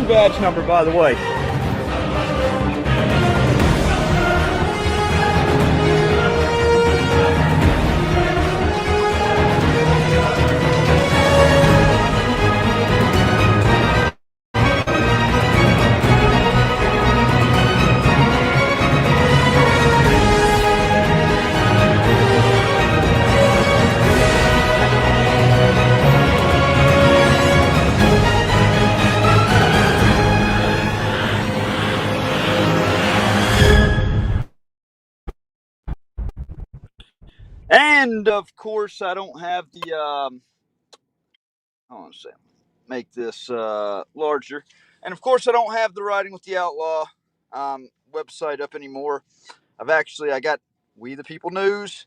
your badge number, by the way? And of course, I don't have the. Hold on a second. Make this larger. And of course, I don't have the Riding with the Outlaw website up anymore. I got We the People News,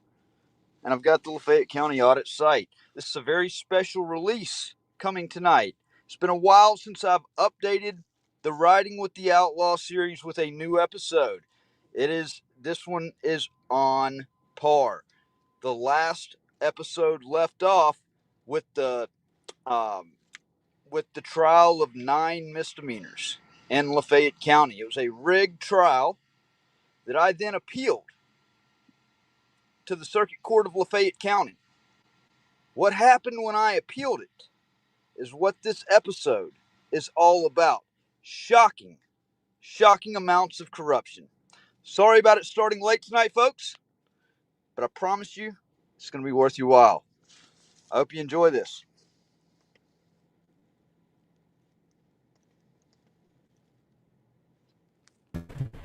and I've got the Lafayette County Audit site. This is a very special release coming tonight. It's been a while since I've updated the Riding with the Outlaw series with a new episode. This one is on par. The last episode left off with the trial of 9 misdemeanors in Lafayette County. It was a rigged trial that I then appealed to the Circuit Court of Lafayette County. What happened when I appealed it is what this episode is all about. Shocking amounts of corruption. Sorry about it starting late tonight, folks, but I promise you it's going to be worth your while. I hope you enjoy this.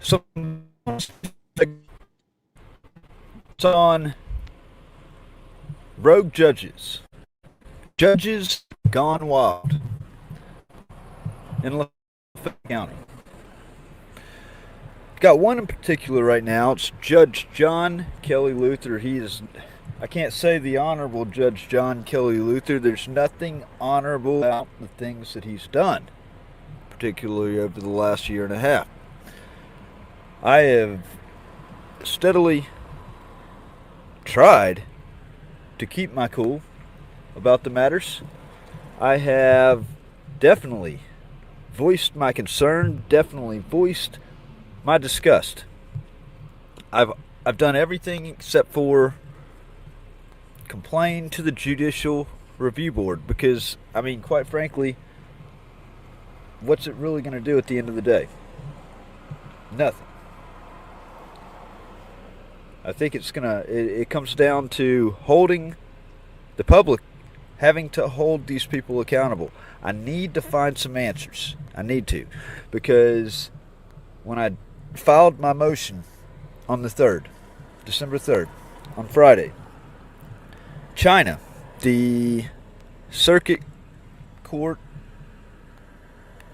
So it's on rogue judges. Judges gone wild in Lafayette County. Got one in particular right now. It's Judge John Kelly Luther. I can't say the Honorable Judge John Kelly Luther. There's nothing honorable about the things that he's done, particularly over the last year and a half. I have steadily tried to keep my cool about the matters. I have definitely voiced my concern, definitely voiced my disgust. I've done everything except for complain to the Judicial Review Board because, quite frankly, what's it really going to do at the end of the day? Nothing. I think it comes down to holding the public, having to hold these people accountable. I need to find some answers. I need to. Because when I filed my motion on the 3rd, December 3rd, on Friday, China, the circuit court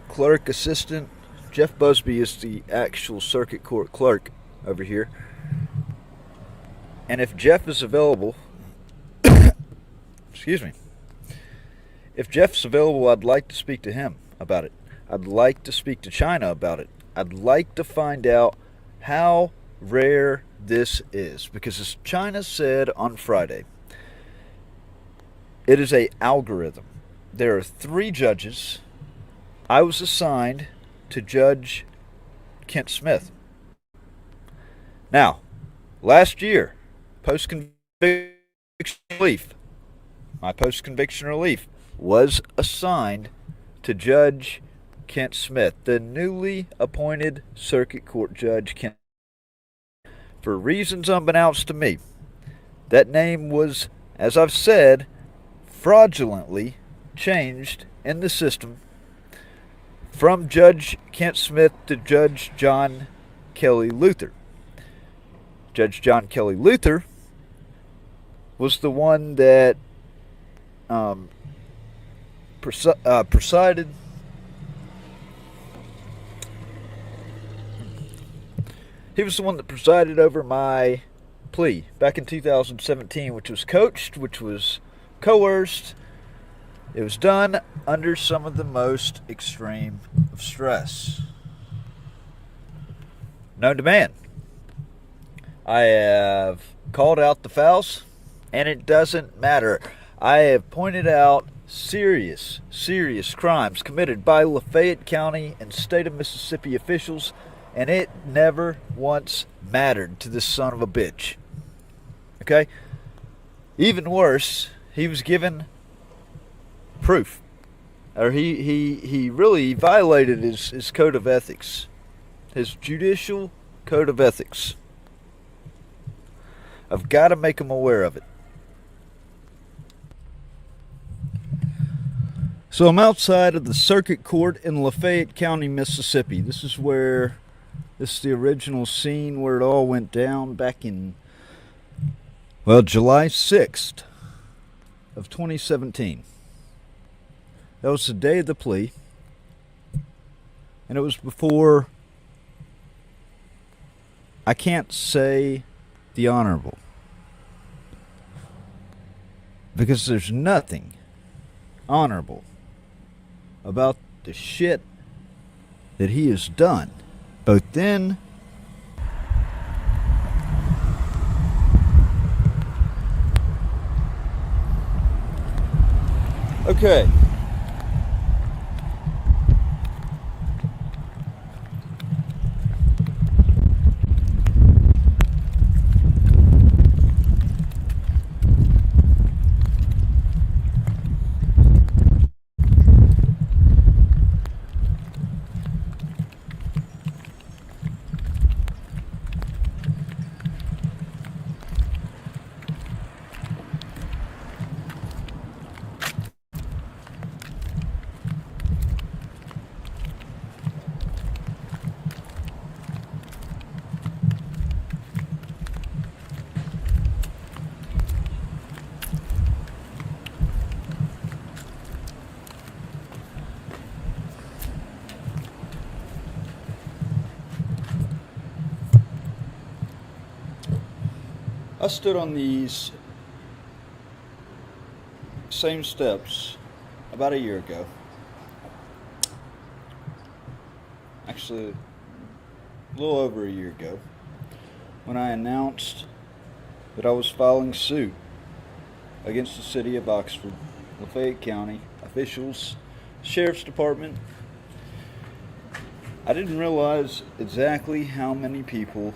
clerk assistant, Jeff Busby is the actual circuit court clerk over here. And if Jeff is available, excuse me, if Jeff's available, I'd like to speak to him about it. I'd like to speak to China about it. I'd like to find out how rare this is. Because as China said on Friday, it is an algorithm. There are 3 judges. I was assigned to Judge Kent Smith. Now, last year, post-conviction relief, my post-conviction relief was assigned to Judge Kent Smith, the newly appointed Circuit Court Judge Kent. For reasons unbeknownst to me, that name was, as I've said, fraudulently changed in the system from Judge Kent Smith to Judge John Kelly Luther. Judge John Kelly Luther was the one that presided. He was the one that presided over my plea back in 2017, which was coached, which was coerced. It was done under some of the most extreme of stress known to man. I have called out the fouls, and it doesn't matter. I have pointed out serious, serious crimes committed by Lafayette County and state of Mississippi officials, and it never once mattered to this son of a bitch. Okay? Even worse, he was given proof. Or he really violated his code of ethics. His judicial code of ethics. I've got to make him aware of it. So I'm outside of the circuit court in Lafayette County, Mississippi. This is the original scene where it all went down back in, well, July 6th of 2017. That was the day of the plea. And it was before, I can't say the honorable, because there's nothing honorable about the shit that he has done, both then okay. I stood on these same steps about a year ago. Actually, a little over a year ago, when I announced that I was filing suit against the city of Oxford, Lafayette County officials, Sheriff's Department. I didn't realize exactly how many people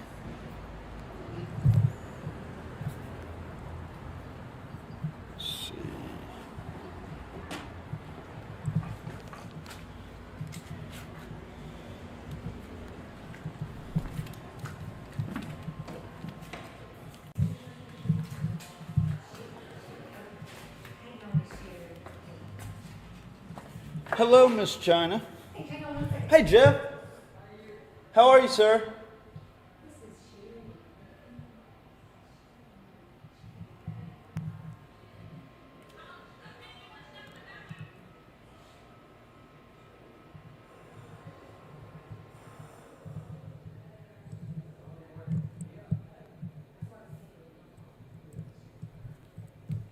Hello, Miss China. Hey, hang on one second. Hey, Jeff. How are you, sir?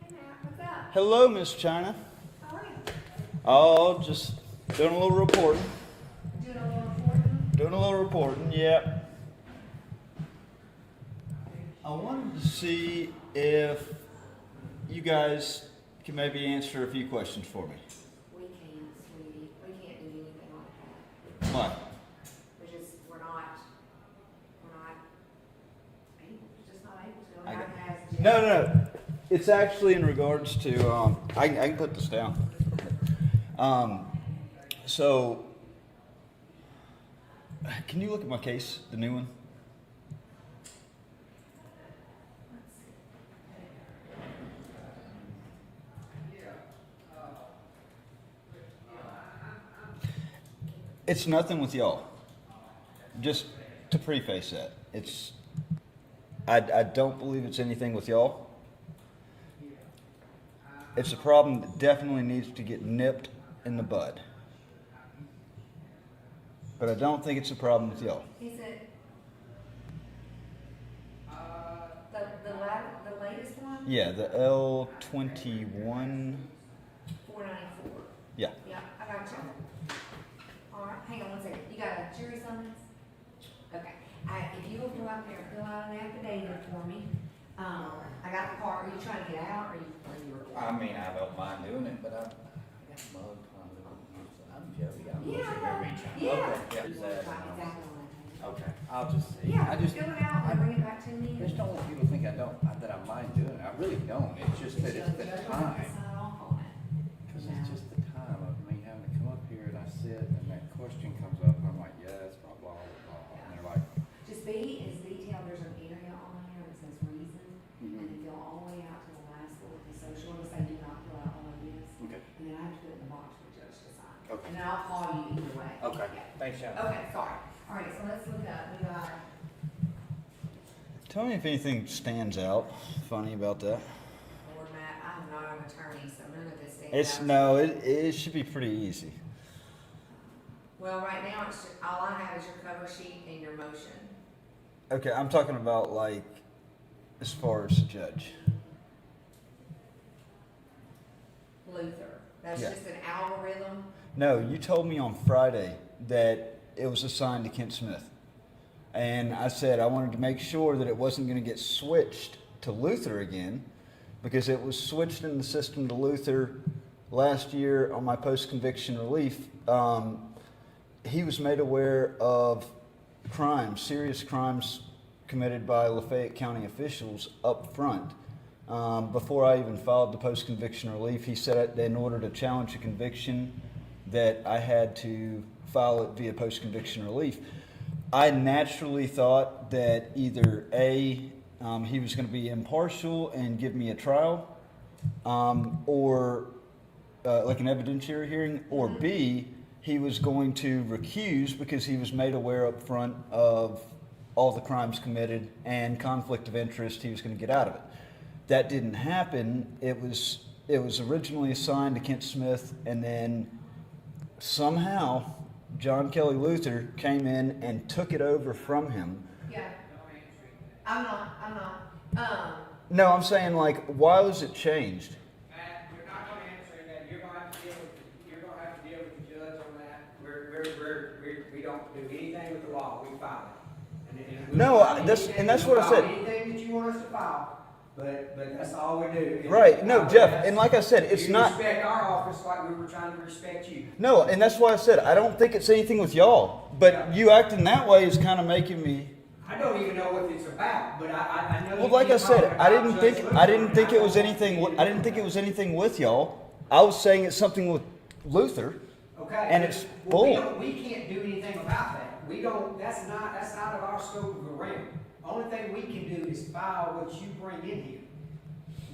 Hey, Matt, what's up? Hello, Miss China. How are you? Oh, just doing a little reporting. Doing a little reporting? Doing a little reporting, yeah. I wanted to see if you guys can maybe answer a few questions for me. We can't, sweetie. We can't do anything like that. Why? We're not able. We're just not able to. I And got- I've asked Jeff. No. It's actually in regards to, I can put this down. So, can you look at my case, the new one? It's nothing with y'all. Just to preface that, I don't believe it's anything with y'all. It's a problem that definitely needs to get nipped in the bud. But I don't think it's a problem with y'all. Is it the latest one? Yeah, the L21. 494. Yeah. Yeah, I got you. All right, hang on one second. You got a jury summons? Okay. If you will go out there and fill out an affidavit for me, I got the car. Are you trying to get out, or are you recording? I mean, I don't mind doing it, but Mug pond, I'm Joey, I'm Yeah, sitting here reaching. yeah. Okay, yeah. Is that, Exactly what okay, I'll just see. Yeah, I just, fill it out and bring it back to me. I just don't want people to think that I mind doing it. I really don't. It's just that it's the Judge will have to time. sign off on it. Cause it's just the time of me having to come up here and I sit and that question comes up and I'm like, yes, blah, blah, blah, blah. And they're like, Just be as detailed, there's an area on there that says reason, and mhm. then fill all the way out to the last little piece, so she'll say do not fill out all of this. Okay. And then I have to put it in the box for the judge to sign. Okay. And then I'll call you either way. Okay. Yeah. Thanks, Shannon. Okay, sorry. All right, so let's look up, we got, Tell me if anything stands out funny about that. Lord Matt, I'm not an attorney, so none of this stands It's out. no, it should be pretty easy. Well, right now, it's just, all I have is your cover sheet and your motion. Okay, I'm talking about like as far as the judge. Luther, that's Yeah. just an algorithm. No, you told me on Friday that it was assigned to Kent Smith. And I said I wanted to make sure that it wasn't going to get switched to Luther again because it was switched in the system to Luther last year on my post-conviction relief. He was made aware of crimes, serious crimes committed by Lafayette County officials up front. Before I even filed the post-conviction relief, he said that in order to challenge a conviction that I had to file it via post-conviction relief. I naturally thought that either A, he was going to be impartial and give me a trial, or like an evidentiary hearing, or B, he was going to recuse because he was made aware up front of all the crimes committed and conflict of interest he was going to get out of it. That didn't happen. It was originally assigned to Kent Smith, and then somehow John Kelly Luther came in and took it over from him. Yeah. I'm not. No, I'm saying like, why was it changed? Matt, you're not gonna answer that, you're gonna have to deal with the judge on that. We don't do anything with the law, we file it. And No, we'll file that's- anything- and that's we'll what I file said. Anything that you want us to file, but that's all we do. And Right, no, Jeff, that's- and like I said, it's you not, respect our office like we were trying to respect you. no, and that's why I said, I don't think it's anything with y'all, but you acting that way is kind of making me, I don't even know what it's about, but I know. well, you like I keep said, talking I about didn't Judge think Luther, it was anything, I didn't think it was anything with y'all. I was saying it's something with Luther. Okay. And it's Well, bull. we can't do anything about that. We don't, that's out of our scope of the realm. Only thing we can do is file what you bring in here.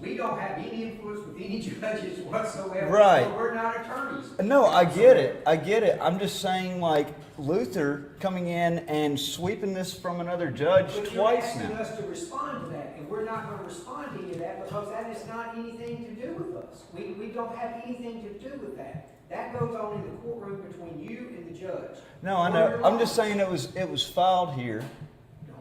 We don't have any influence with any judges whatsoever. Right. We're not attorneys. No, I get it. I'm just saying, like, Luther coming in and sweeping this from another judge But you're twice asking now. us to respond to that, and we're not gonna respond to any of that because that is not anything to do with us. We don't have anything to do with that. That goes on in the courtroom between you and the judge. No, I Or know. your I'm just lawyer. saying it was filed here. Don't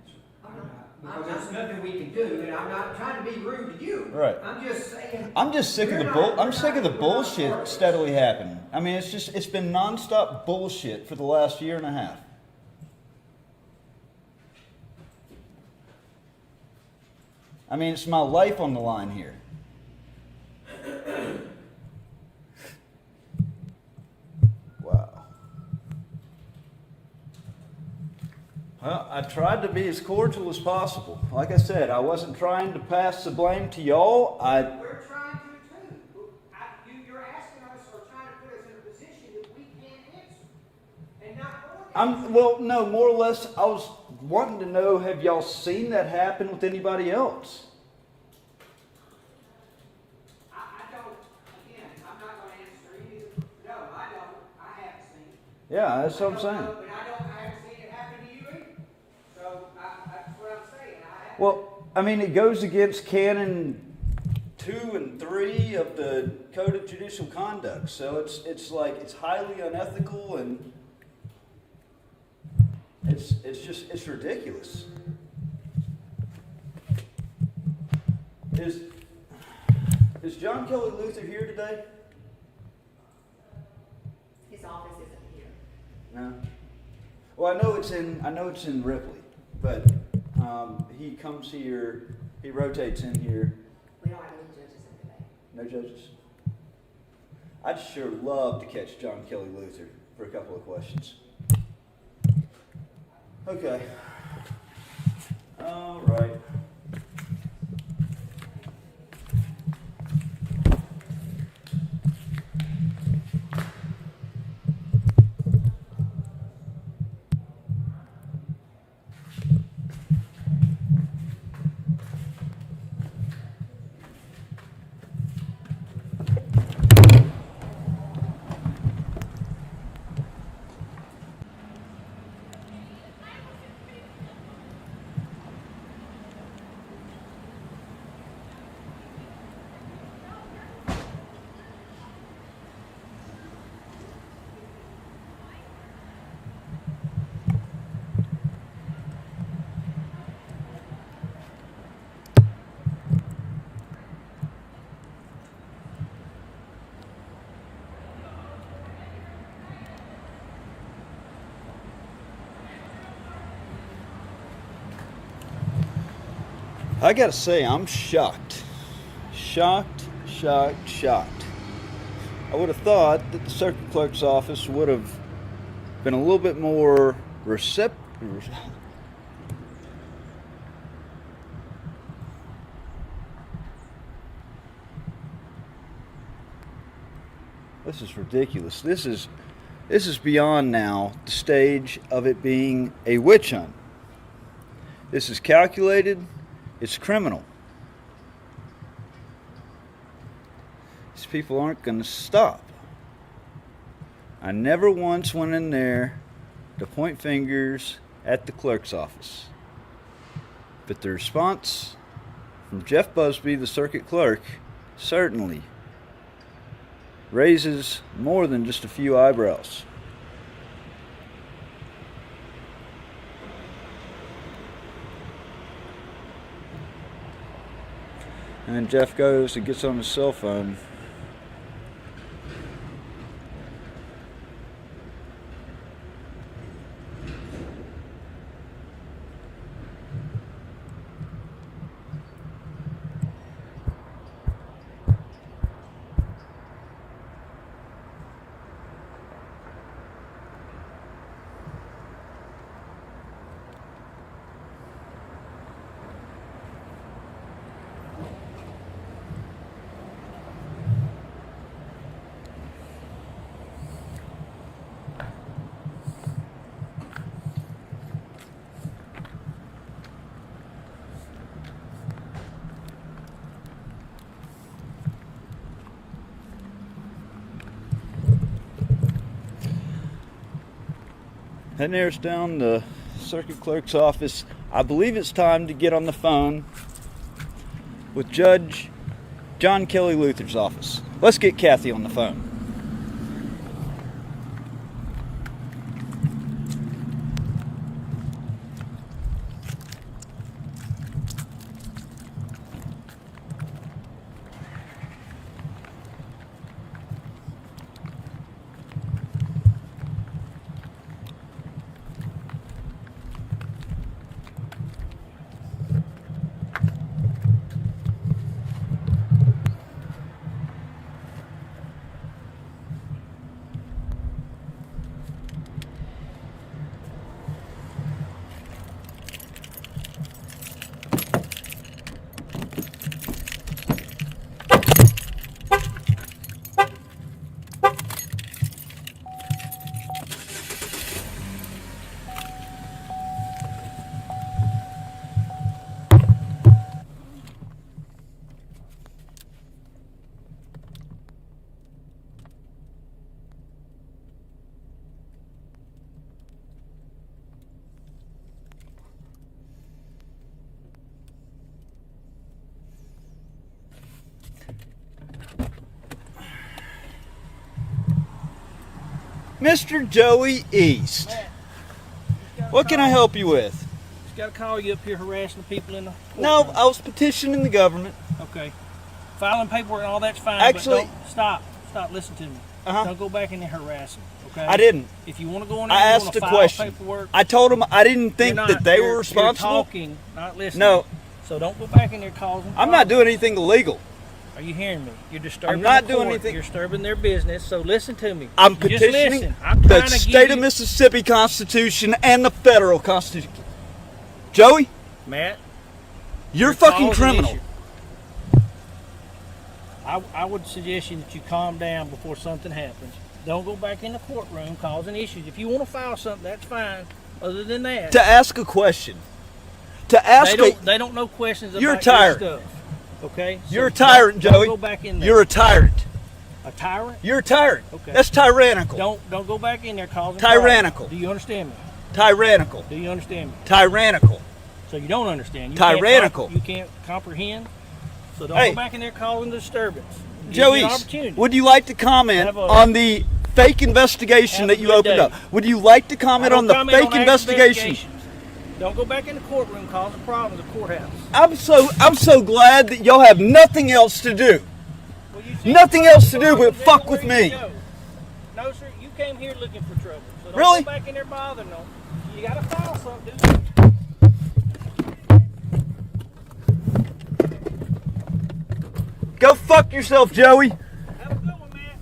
answer. I'm I'm not. not. Because there's nothing we can do, and I'm not trying to be rude to you. Right. I'm just saying. I'm just sick of the I'm sick of the bullshit steadily happening. I mean, it's been nonstop bullshit for the last year and a half. I mean, it's my life on the line here. Wow. Well, I tried to be as cordial as possible. Like I said, I wasn't trying to pass the blame to y'all. We're trying to too. You're asking us or trying to put us in a position that we can't answer. And not going to. Well, no, more or less, I was wanting to know, have y'all seen that happen with anybody else? I don't, again, I'm not gonna answer any of the, no, I don't, I haven't seen it. Yeah, that's what I'm I don't saying. know, but I haven't seen it happen to you either. So, that's what I'm saying, I haven't. Well, I mean, it goes against Canon 2 and 3 of the Code of Judicial Conduct. So it's like, it's highly unethical and it's ridiculous. Is John Kelly Luther here today? His office isn't here. No. Well, I know it's in Ripley, but he comes here. He rotates in here. We don't have any judges in today. No judges. I'd sure love to catch John Kelly Luther for a couple of questions. Okay. All right. I gotta say, I'm shocked. Shocked. I would have thought that the circuit clerk's office would have been a little bit more receptive. This is ridiculous. This is beyond now the stage of it being a witch hunt. This is calculated. It's criminal. These people aren't going to stop. I never once went in there to point fingers at the clerk's office. But the response from Jeff Busby, the circuit clerk, certainly raises more than just a few eyebrows. And then Jeff goes and gets on his cell phone. That narrows down the circuit clerk's office. I believe it's time to get on the phone with Judge John Kelly Luther's office. Let's get Kathy on the phone. Mr. Joey East, Matt, what can I help you with? Just got to call you up here harassing the people in the No, courtroom. I was petitioning the government. Okay. Filing paperwork and all that's fine. Actually- but don't, stop. Listen to me. Uh-huh. Don't go back in there harassing. Okay. I didn't. If you want to go in there, I and you asked want to a file question. paperwork. I told them I didn't think you're that not- they you're- were responsible. You're talking, not listening. No. So don't go back in there causing. I'm not doing anything illegal. Are you hearing me? You're disturbing not the doing court. anything. You're disturbing their business, so listen to me. I'm Just petitioning listen. I'm the trying to state give of you- Mississippi Constitution and the federal Constitution. Joey, Matt, you're fucking causing criminal. issue. I would suggest you that you calm down before something happens. Don't go back in the courtroom causing issues. If you want to file something, that's fine. Other than that, To ask a question. To ask they don't know questions about You're your tired. stuff. Okay? So You're a tyrant, don't Joey. go back in there. You're a tyrant. A tyrant? You're a tyrant. Okay. That's tyrannical. Don't go back in there causing Tyrannical. problems. Do you understand me? Tyrannical. Do you understand me? Tyrannical. So you don't understand. You Tyrannical. You can't comprehend. So don't Hey. go back in there causing disturbance. Give Joey, you an opportunity. would you like to comment Have a- on the fake investigation Have that a you good opened day. up? Would you like to I comment don't on the comment fake on active investigation? investigations. Don't go back in the courtroom causing problems at the courthouse. I'm so glad that y'all have nothing else to do. Well, you see Nothing else to do but problems fuck with everywhere me. you go. No, sir. You came here looking for trouble. So don't Really? go back in there bothering them. You got to file something. Go fuck yourself, Joey. Have a good one, man.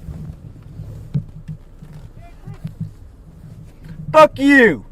Fuck you.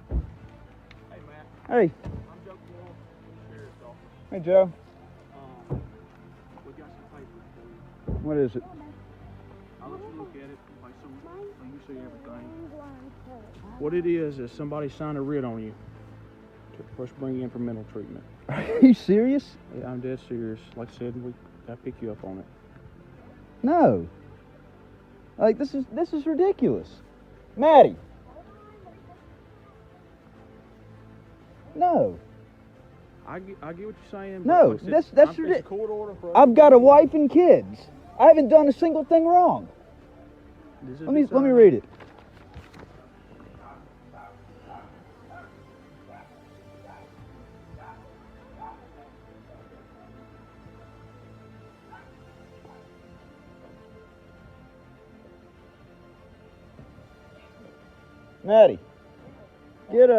Hey, Matt. Hey. I'm Joe Moore from the Sheriff's Office. Hey, Joe. We got some papers for you. What is it? I'll let you look at it so you see everything. What it is somebody signed a writ on you to first bring you in for mental treatment. Are you serious? Yeah, I'm dead serious. Like I said, we gotta pick you up on it. No. Like this is ridiculous. Maddie. No. I get what you're saying. No, like I said, that's it's a ridiculous. court order for us. I've got a wife and kids. I haven't done a single thing wrong. This is Let me signed. read it. Maddie, get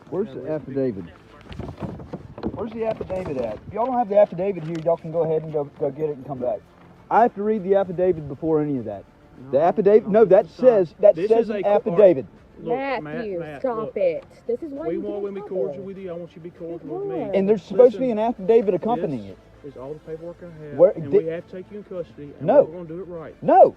Where's the affidavit? Where's the affidavit at? If y'all don't have the affidavit here, y'all can go ahead and go get it and come back. I have to read the affidavit before any of that. The affidavit? No, that says an affidavit. Look, Matthew, Matt, stop look, it. This is why We you want can't to be stop cordial it. with you. I want you to be cordial It with me. was. And there's supposed to be Listen, an affidavit accompanying it. Is all the paperwork I have, Where- and did- we have to take you in custody, and No. we're going to do it right. No,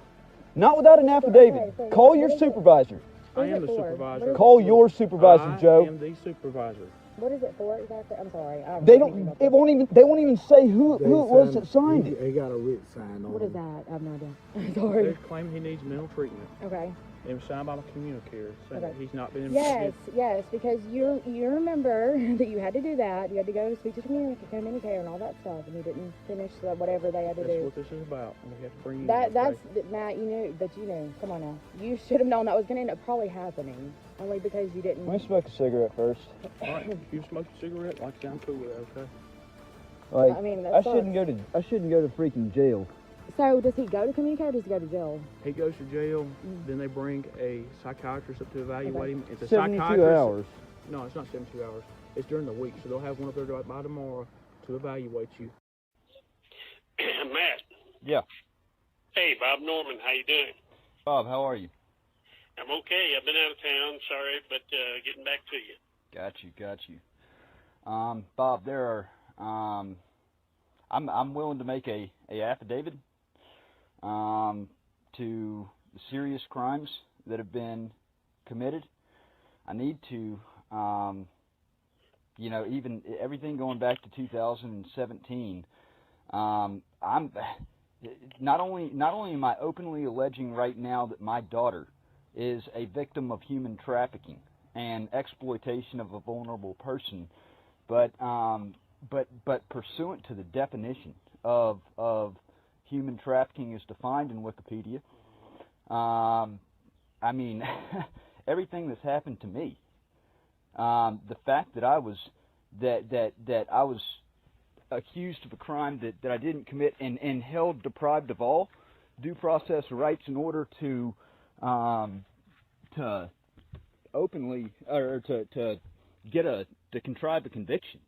not without an affidavit. Okay, so Call what your is it? supervisor. I What is am it the for? supervisor. What is Call it for? your supervisor, I Joe. am the supervisor. What is it for exactly? I'm sorry. I They know anything don't. about They this. won't even. They won't even say who it was that signed it. He got a writ signed on What is it. that? I have no idea. I'm They're sorry. claiming he needs mental treatment. Okay. It was signed by my communicator, saying Okay. that he's not been Yes, because you remember that you had to do that. You had to go speak to communicator and all that stuff, and you didn't finish whatever they had to That's do. what this is about, and we have to bring you That in, that's okay? Matt. You knew that. You knew. Come on now. You should have known that was going to end up probably happening, only because you didn't. Let me smoke a cigarette first. All right, if you smoke a cigarette, like I said, I'm cool with it, okay? Like I mean, that I sucks. shouldn't go to. I shouldn't go to freaking jail. So does he go to communicator or does he go to jail? He goes to jail, then they bring a psychiatrist up to evaluate Okay. him. It's a 72 psychiatrist. hours. No, it's not 72 hours. It's during the week, so they'll have one up there by tomorrow to evaluate you. Matt. Yeah. Hey, Bob Norman. How you doing? Bob, how are you? I'm okay. I've been out of town. Sorry, but getting back to you. Got you. Bob, there are. I'm willing to make a affidavit. to the serious crimes that have been committed. I need to, even everything going back to 2017. I'm not only am I openly alleging right now that my daughter is a victim of human trafficking and exploitation of a vulnerable person, but pursuant to the definition of human trafficking as defined in Wikipedia, everything that's happened to me, the fact that I was accused of a crime that I didn't commit and held deprived of all due process rights in order to openly or to contrive a conviction,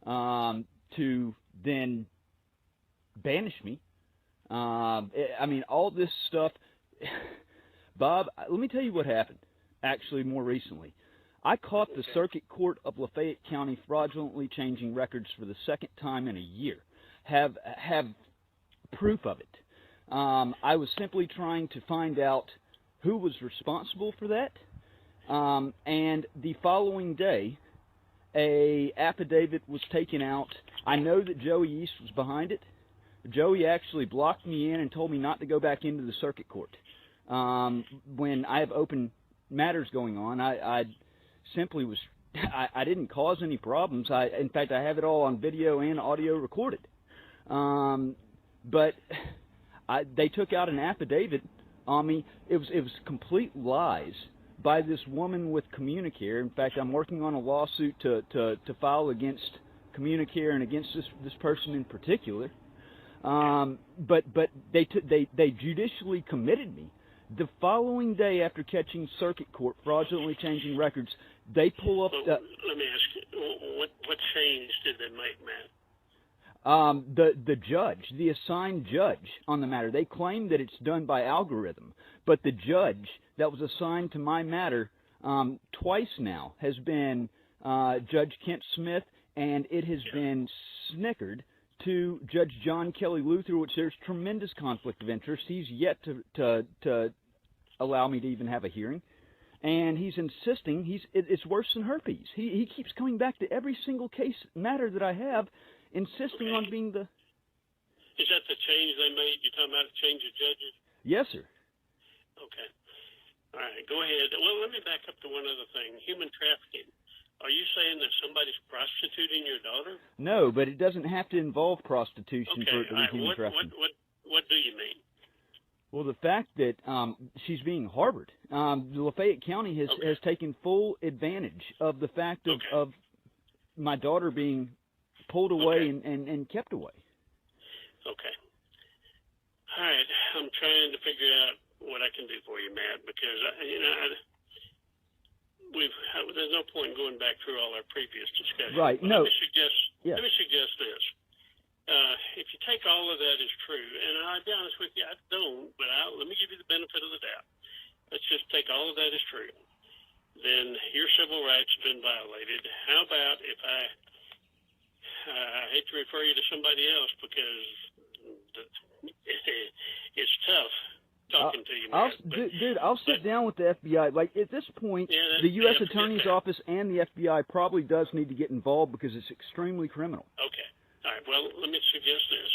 to then banish me. All this stuff. Bob, let me tell you what happened, actually, more recently. I caught the Circuit Court of Lafayette County fraudulently changing records for the second time in a year. Have proof of it. I was simply trying to find out who was responsible for that. And the following day, a affidavit was taken out. I know that Joey East was behind it. Joey actually blocked me in and told me not to go back into the circuit court. When I have open matters going on, I simply was, I didn't cause any problems. In fact, I have it all on video and audio recorded. But they took out an affidavit on me. It was complete lies by this woman with Communicare. In fact, I'm working on a lawsuit to file against Communicare and against this person in particular. But they judicially committed me. The following day, after catching Circuit Court fraudulently changing records, they pull up. Let me ask you, what change did they make, Matt? The judge, the assigned judge on the matter, they claim that it's done by algorithm, but the judge that was assigned to my matter twice now has been Judge Kent Smith, and it has been snickered to Judge John Kelly Luther, which there's tremendous conflict of interest. He's yet to allow me to even have a hearing, and he's insisting it's worse than herpes. He keeps coming back to every single case matter that I have, insisting on being the. Is that the change they made? You're talking about the change of judges? Yes, sir. Okay. All right, go ahead. Well, let me back up to one other thing. Human trafficking. Are you saying that somebody's prostituting your daughter? No, but it doesn't have to involve prostitution for it to be human trafficking. What do you mean? Well, the fact that she's being harbored. Lafayette County has taken full advantage of the fact of my daughter being pulled away and kept away. Okay. All right. I'm trying to figure out what I can do for you, Matt, because there's no point in going back through all our previous discussions. Right. No. Let me suggest this. If you take all of that as true, and I'll be honest with you, I don't, but let me give you the benefit of the doubt. Let's just take all of that as true. Then your civil rights have been violated. How about if I hate to refer you to somebody else because it's tough talking to you, Matt. I'll sit down with the FBI. Like, at this point, the U.S. Attorney's Office and the FBI probably does need to get involved because it's extremely criminal. Okay. All right. Well, let me suggest this.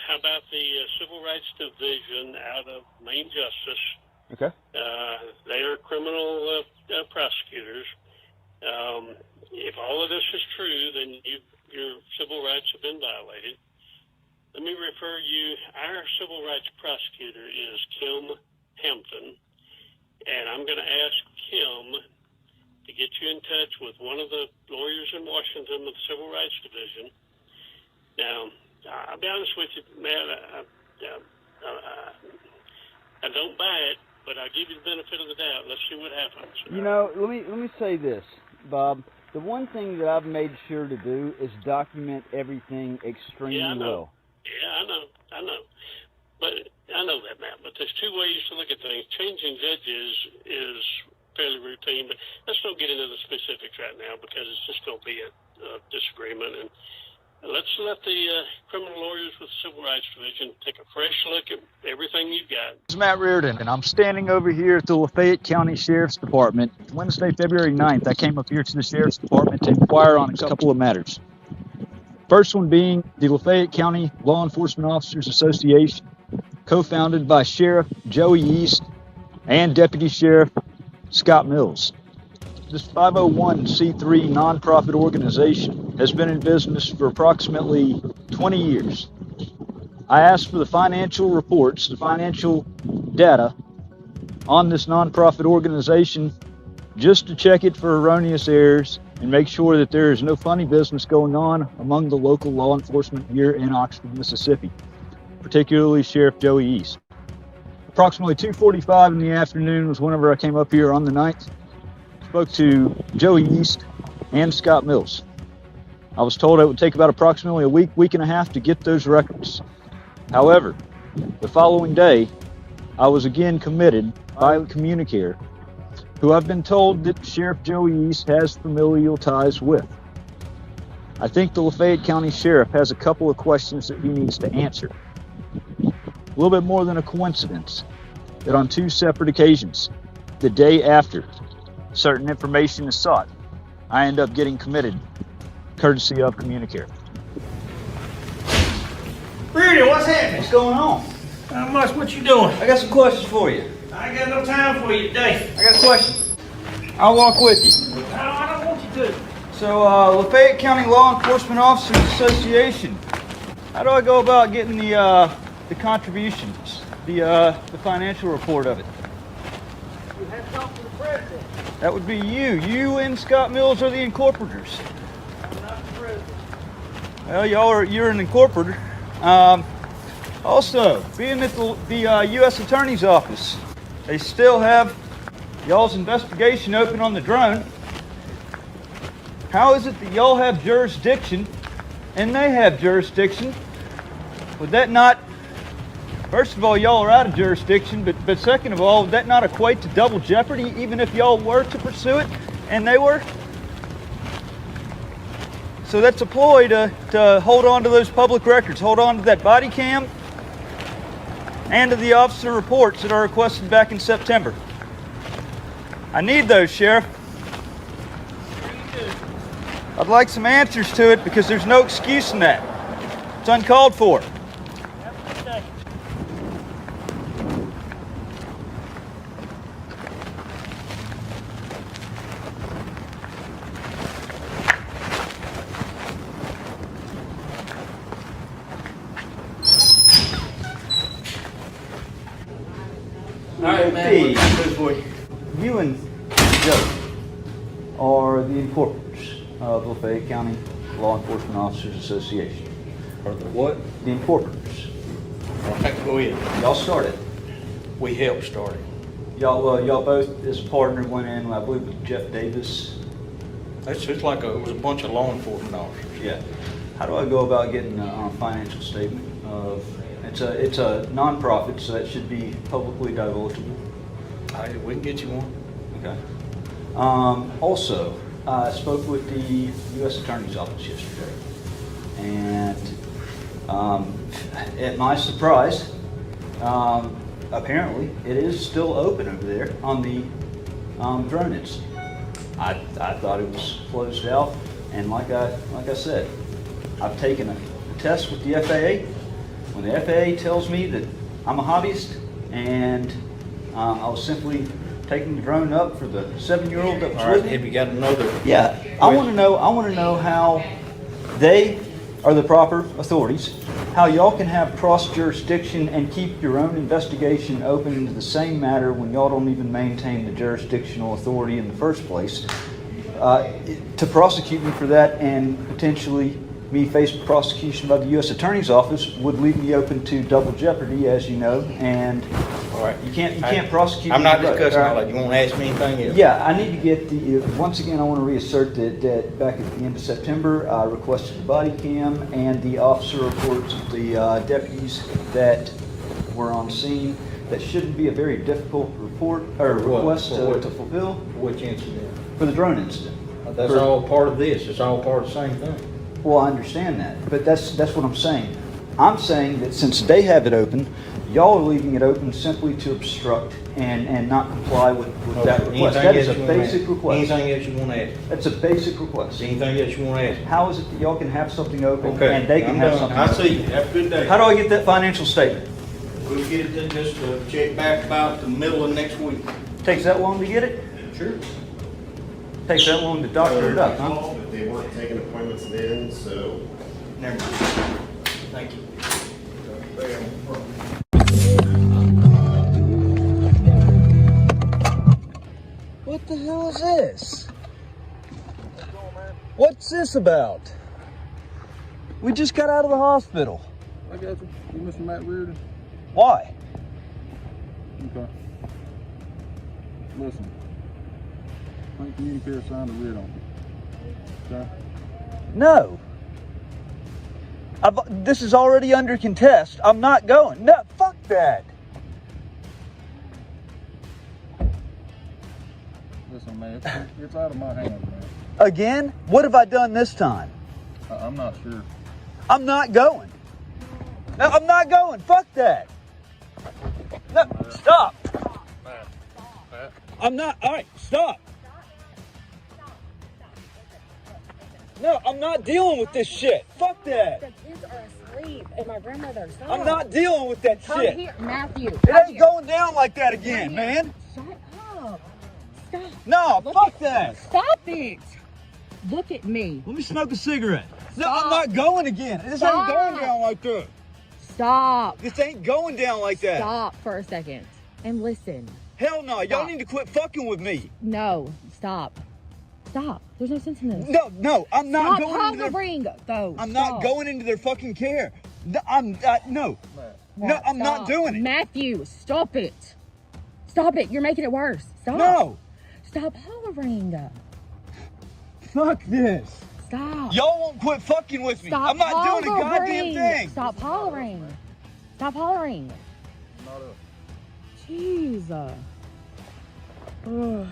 How about the Civil Rights Division out of Main Justice? Okay. They are criminal prosecutors. If all of this is true, then your civil rights have been violated. Let me refer you, our civil rights prosecutor is Kim Hampton, and I'm going to ask Kim to get you in touch with one of the lawyers in Washington with the Civil Rights Division. Now, I'll be honest with you, Matt, I don't buy it, but I'll give you the benefit of the doubt. Let's see what happens. Let me say this, Bob. The one thing that I've made sure to do is document everything extremely well. Yeah, I know. But I know that, Matt. But there's two ways to look at things. Changing judges is fairly routine, but let's don't get into the specifics right now because it's just going to be a disagreement. And let's let the criminal lawyers with the Civil Rights Division take a fresh look at everything you've got. This is Matt Reardon, and I'm standing over here at the Lafayette County Sheriff's Department. Wednesday, February 9th, I came up here to the Sheriff's Department to inquire on a couple of matters. First one being the Lafayette County Law Enforcement Officers Association, co-founded by Sheriff Joey East and Deputy Sheriff Scott Mills. This 501c3 nonprofit organization has been in business for approximately 20 years. I asked for the financial reports, the financial data on this nonprofit organization just to check it for erroneous errors and make sure that there is no funny business going on among the local law enforcement here in Oxford, Mississippi, particularly Sheriff Joey East. Approximately 2:45 in the afternoon was whenever I came up here on the 9th. Spoke to Joey East and Scott Mills. I was told it would take about approximately a week and a half to get those records. However, the following day, I was again committed by Communicare, who I've been told that Sheriff Joey East has familial ties with. I think the Lafayette County Sheriff has a couple of questions that he needs to answer. A little bit more than a coincidence that on two separate occasions, the day after certain information is sought, I end up getting committed, courtesy of Communicare. Reardon, what's happening? What's going on? Not much. What you doing? I got some questions for you. I ain't got no time for you today. I got a question. I'll walk with you. I don't want you to. So, Lafayette County Law Enforcement Officers Association. How do I go about getting the contributions, the financial report of it? You have to talk to the president. That would be you. You and Scott Mills are the incorporators. I'm not the president. Well, you're an incorporator. Also, being at the U.S. Attorney's Office, they still have y'all's investigation open on the drone. How is it that y'all have jurisdiction and they have jurisdiction? Would that not, first of all, y'all are out of jurisdiction, but second of all, would that not equate to double jeopardy even if y'all were to pursue it and they were? So that's a ploy to hold on to those public records, hold on to that body cam and to the officer reports that are requested back in September. I need those, Sheriff. I'd like some answers to it because there's no excuse in that. It's uncalled for. Have a good day. All right, man. What can I do for you? You and Joe are the incorporators of Lafayette County Law Enforcement Officers Association. Or the what? The incorporators. Okay, go ahead. Y'all started. We helped start it. Y'all both, as a partner, went in, I believe, with Jeff Davis. It's just like it was a bunch of law enforcement officers. Yeah. How do I go about getting a financial statement of? It's a nonprofit, so that should be publicly divulgeable. We can get you one. Okay. Also, I spoke with the U.S. Attorney's Office yesterday, and at my surprise, apparently it is still open over there on the drone incident. I thought it was closed out, and like I said, I've taken a test with the FAA. When the FAA tells me that I'm a hobbyist and I was simply taking the drone up for the 7-year-old that was All right, with me. have you got another? Yeah, I want to know how they are the proper authorities, how y'all can have cross jurisdiction and keep your own investigation open into the same matter when y'all don't even maintain the jurisdictional authority in the first place, to prosecute me for that, and potentially me face prosecution by the U.S. Attorney's Office would leave me open to double jeopardy, as you know, and All right. you can't prosecute I'm me not for both, discussing all all right? that. You want to ask me anything else? Yeah, I need to get the, once again, I want to reassert that back at the end of September, I requested the body cam and the officer reports of the deputies that were on scene. That shouldn't be a very difficult report or request to fulfill Which incident? for the drone incident. That's all part of this. It's all part of the same thing. Well, I understand that, but that's what I'm saying. I'm saying that since they have it open, y'all are leaving it open simply to obstruct and not comply with that request. That is a basic request. Anything else you want to ask? That's a basic request. Anything else you want to ask? How is it that y'all can have something open Okay, and they can I'm have done. something I open? see you. Have a good day. How do I get that financial statement? We'll get it just check back about the middle of next week. Takes that long to get it? Sure. Takes that long to doctor it up, huh? But they weren't taking appointments then, so. Never mind. Thank you. What the hell is this? What's this about? We just got out of the hospital. I got you. You Mr. Matt Reardon? Why? Okay. Listen. I think communicator signed a writ on you. Okay? No. This is already under contest. I'm not going. No, fuck that. Listen, man, it's out of my hands, man. Again? What have I done this time? I'm not sure. I'm not going. No, I'm not going. Fuck that. No, stop. Matt. I'm not. All right, stop. No, I'm not dealing with this shit. Fuck that. The kids are asleep and my grandmother. Stop. I'm not dealing with that Come shit. here, Matthew. It ain't going down like that again, man. Shut up. Stop. No, fuck that. Stop it. Look at me. Let me smoke a cigarette. No, Stop. I'm not going again. This Stop. ain't going down like that. Stop. This ain't going down like that. Stop for a second and listen. Hell no. Y'all Stop. need to quit fucking with me. No, stop. Stop. There's no sense in this. No, I'm not Stop going into their. hovering, though. I'm Stop. not going into their fucking care. No, no. No, I'm not Stop. doing it. Matthew, stop it. Stop it. You're making it worse. Stop. No. Stop hovering. Fuck this. Stop. Y'all won't quit fucking with me. Stop I'm not doing a goddamn hollering. thing. Stop hollering. Stop hollering. Not up. Jeez. Ugh.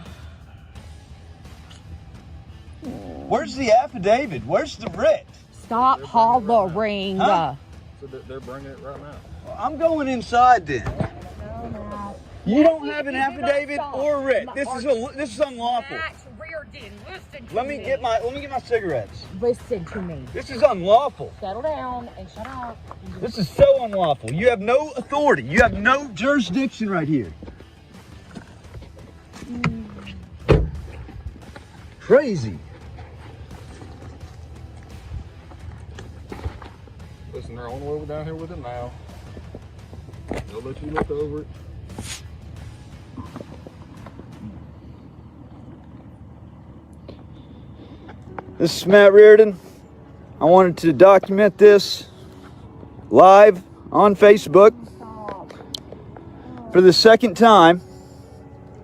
Where's the affidavit? Where's the writ? Stop hollering. Huh? So they're bringing it right now. I'm going inside then. You don't have an You do not affidavit stop. or a writ. This is unlawful. Matt Reardon, listen to Let me get my cigarettes. Listen to me. This is unlawful. Settle down and shut up. This is so unlawful. You have no authority. You have no jurisdiction right here. Crazy. Listen, they're on the way down here with it now. They'll let you look over it. This is Matt Reardon. I wanted to document this live on Facebook. For the second time,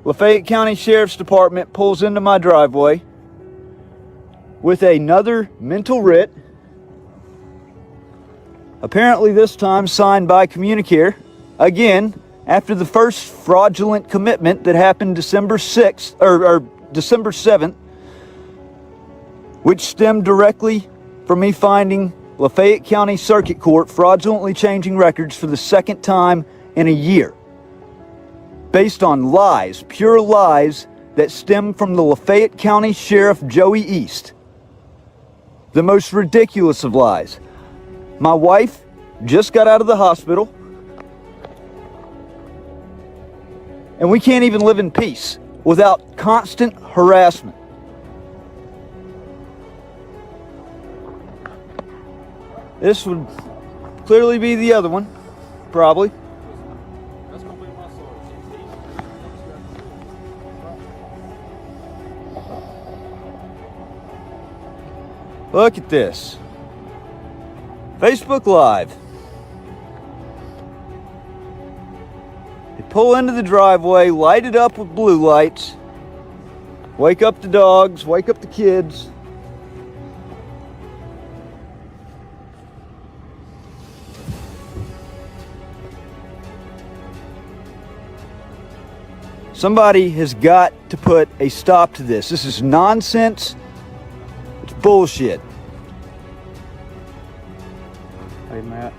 Lafayette County Sheriff's Department pulls into my driveway with another mental writ. Apparently this time signed by Communicare. Again, after the first fraudulent commitment that happened December 6th or December 7th, which stemmed directly from me finding Lafayette County Circuit Court fraudulently changing records for the second time in a year. Based on lies, pure lies, that stem from the Lafayette County Sheriff Joey East. The most ridiculous of lies. My wife just got out of the hospital, and we can't even live in peace without constant harassment. This would clearly be the other one, probably. That's gonna be my source. Look at this. Facebook Live. They pull into the driveway, light it up with blue lights, wake up the dogs, wake up the kids. Somebody has got to put a stop to this. This is nonsense. It's bullshit. Okay, Matt.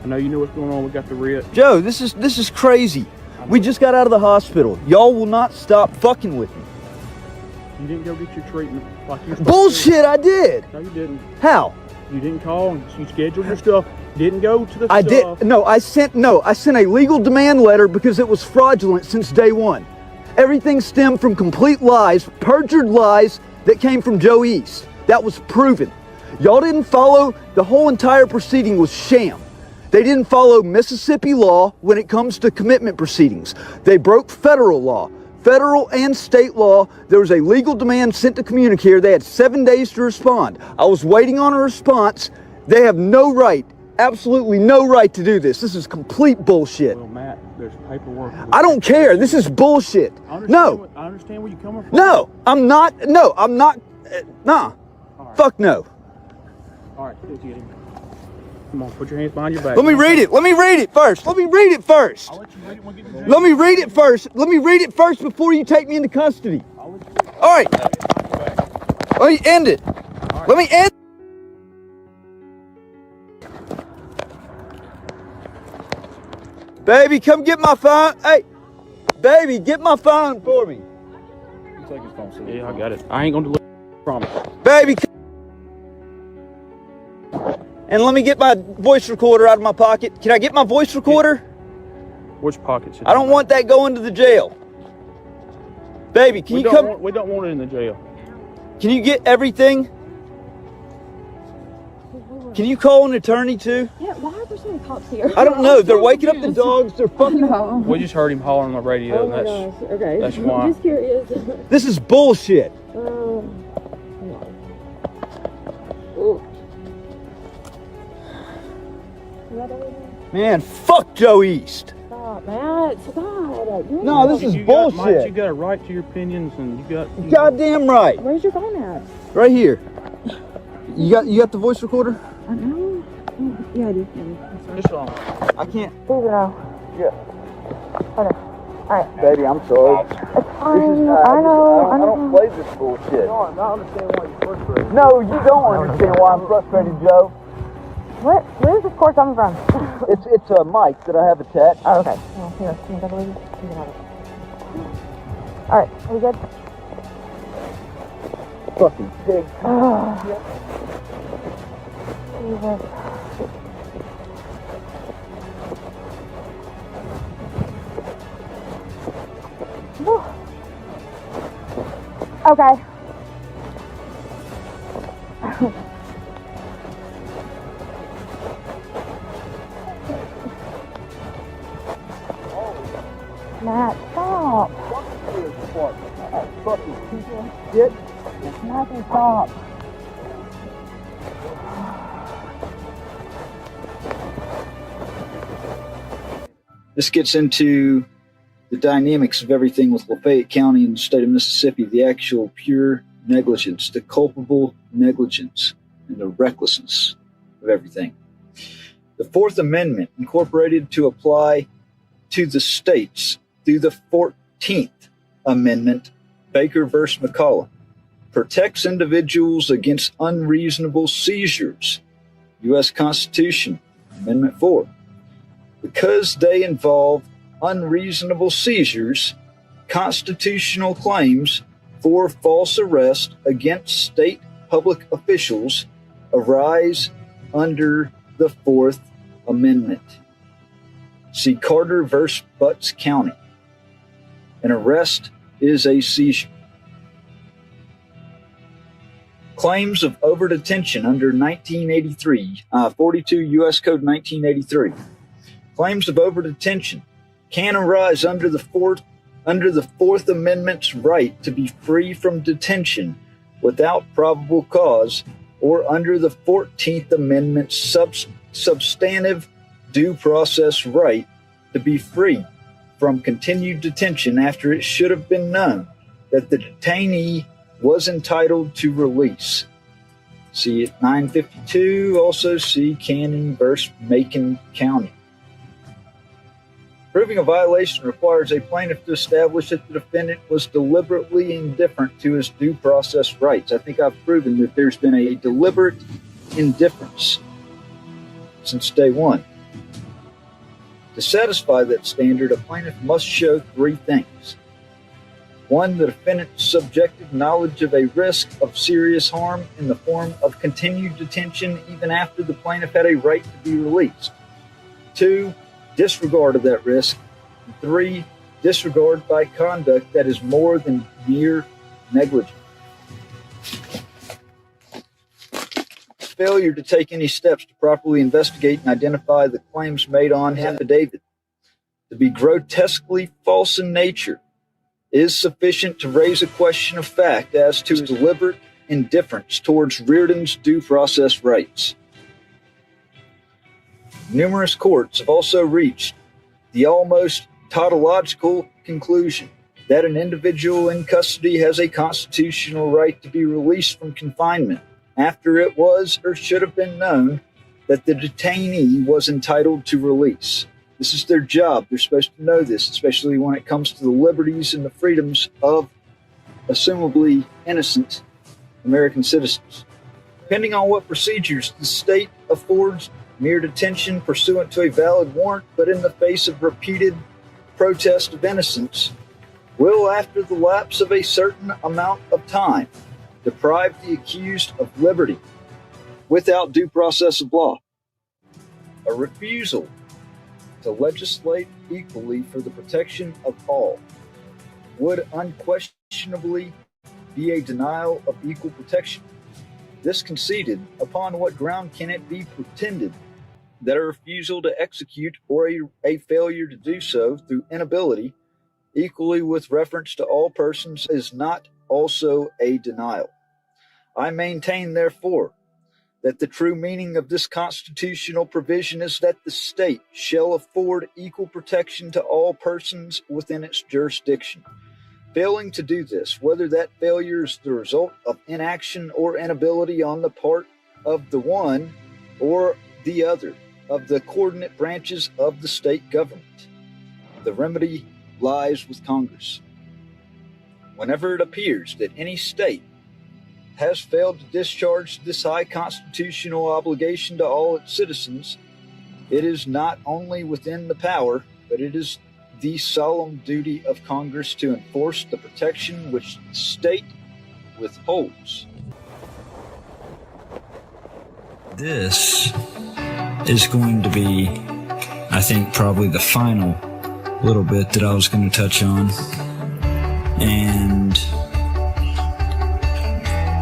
I know you know what's going on. We got the writ. Joe, this is crazy. We just got out of the hospital. Y'all will not stop fucking with me. You didn't go get your treatment like you're supposed Bullshit, I did. to. No, you didn't. How? You didn't call and you scheduled your stuff. Didn't go to the I stuff. did. No, I sent a legal demand letter because it was fraudulent since day one. Everything stemmed from complete lies, perjured lies that came from Joe East. That was proven. Y'all didn't follow, the whole entire proceeding was sham. They didn't follow Mississippi law when it comes to commitment proceedings. They broke federal law. Federal and state law, there was a legal demand sent to Communicare. They had 7 days to respond. I was waiting on a response. They have no right, absolutely no right to do this. This is complete bullshit. Well, Matt, there's paperwork. I don't care. This is bullshit. No. I understand where you're coming from. No, I'm not. No, I'm not. Nah. Right. Fuck no. All right, let's get him. Come on, put your hands behind your back. Let me read it. Let me read it first. Let me read it first. I'll let you read it when we get to jail. Let me read it first. Let me read it first before you take me into custody. I'll let you read it. All right. Let me end it. Right. Let me end. Baby, come get my phone. Hey, baby, get my phone for me. You take his phone, so Yeah, I got it. I ain't gonna deliver. Promise. Baby. And let me get my voice recorder out of my pocket. Can I get my voice recorder? Which pockets? I don't want that going to the jail. Baby, can you come? We don't want it in the jail. Can you get everything? Can you call an attorney too? Yeah, why are there so many cops here? I don't know. They're waking up the dogs. They're fucking. No. We just heard him hollering on the radio. Oh my and gosh. Okay. that's why. I'm just curious. This is bullshit. Come on. Ooh. Is that over there? Man, fuck Joe East. Stop, Matt. Stop. No, this is Mike, you bullshit. got a right to your opinions, and you got. Goddamn right. Where's your phone at? Right here. You got the voice recorder? I know. Yeah, I do. This song. I can't. Please no. Yeah. Okay. Alright. Baby, I'm sorry. It's fine. I know. play this bullshit. No, I understand why you're frustrated. No, you don't understand why I'm frustrated, Joe. Where's this cord coming from? It's a mic that I have attached. Oh, okay. Well, here, can you take a look? You can have it. Alright, are we good? Fucking pig. Jesus. Whew. Okay. Matt, stop. Fucking piece of shit. Matthew, stop. This gets into the dynamics of everything with Lafayette County and the state of Mississippi, the actual pure negligence, the culpable negligence, and the recklessness of everything. The Fourth Amendment, incorporated to apply to the states through the 14th Amendment, Baker v. McCollum, protects individuals against unreasonable seizures. U.S. Constitution, Amendment 4. Because they involve unreasonable seizures, constitutional claims for false arrest against state public officials arise under the Fourth Amendment. See Carter v. Butts County. An arrest is a seizure. Claims of overdetention under 1983, 42 U.S. Code 1983. Claims of overdetention can arise under the Fourth Amendment's right to be free from detention without probable cause, or under the 14th Amendment's substantive due process right to be free from continued detention after it should have been known that the detainee was entitled to release. See at 952, also see Cannon v. Macon County. Proving a violation requires a plaintiff to establish that the defendant was deliberately indifferent to his due process rights. I think I've proven that there's been a deliberate indifference since day one. To satisfy that standard, a plaintiff must show three things. One, the defendant's subjective knowledge of a risk of serious harm in the form of continued detention even after the plaintiff had a right to be released. Two, disregard of that risk. And three, disregard by conduct that is more than mere negligence. Failure to take any steps to properly investigate and identify the claims made on affidavit to be grotesquely false in nature is sufficient to raise a question of fact as to his deliberate indifference towards Reardon's due process rights. Numerous courts have also reached the almost tautological conclusion that an individual in custody has a constitutional right to be released from confinement after it was or should have been known that the detainee was entitled to release. This is their job. They're supposed to know this, especially when it comes to the liberties and the freedoms of assumably innocent American citizens. Depending on what procedures the state affords mere detention pursuant to a valid warrant, but in the face of repeated protest of innocence, will, after the lapse of a certain amount of time, deprive the accused of liberty without due process of law. A refusal to legislate equally for the protection of all would unquestionably be a denial of equal protection. This conceded, upon what ground can it be pretended that a refusal to execute or a failure to do so through inability, equally with reference to all persons, is not also a denial? I maintain, therefore, that the true meaning of this constitutional provision is that the state shall afford equal protection to all persons within its jurisdiction. Failing to do this, whether that failure is the result of inaction or inability on the part of the one or the other of the coordinate branches of the state government, the remedy lies with Congress. Whenever it appears that any state has failed to discharge this high constitutional obligation to all its citizens, it is not only within the power, but it is the solemn duty of Congress to enforce the protection which the state withholds. This is going to be, I think, probably the final little bit that I was going to touch on. And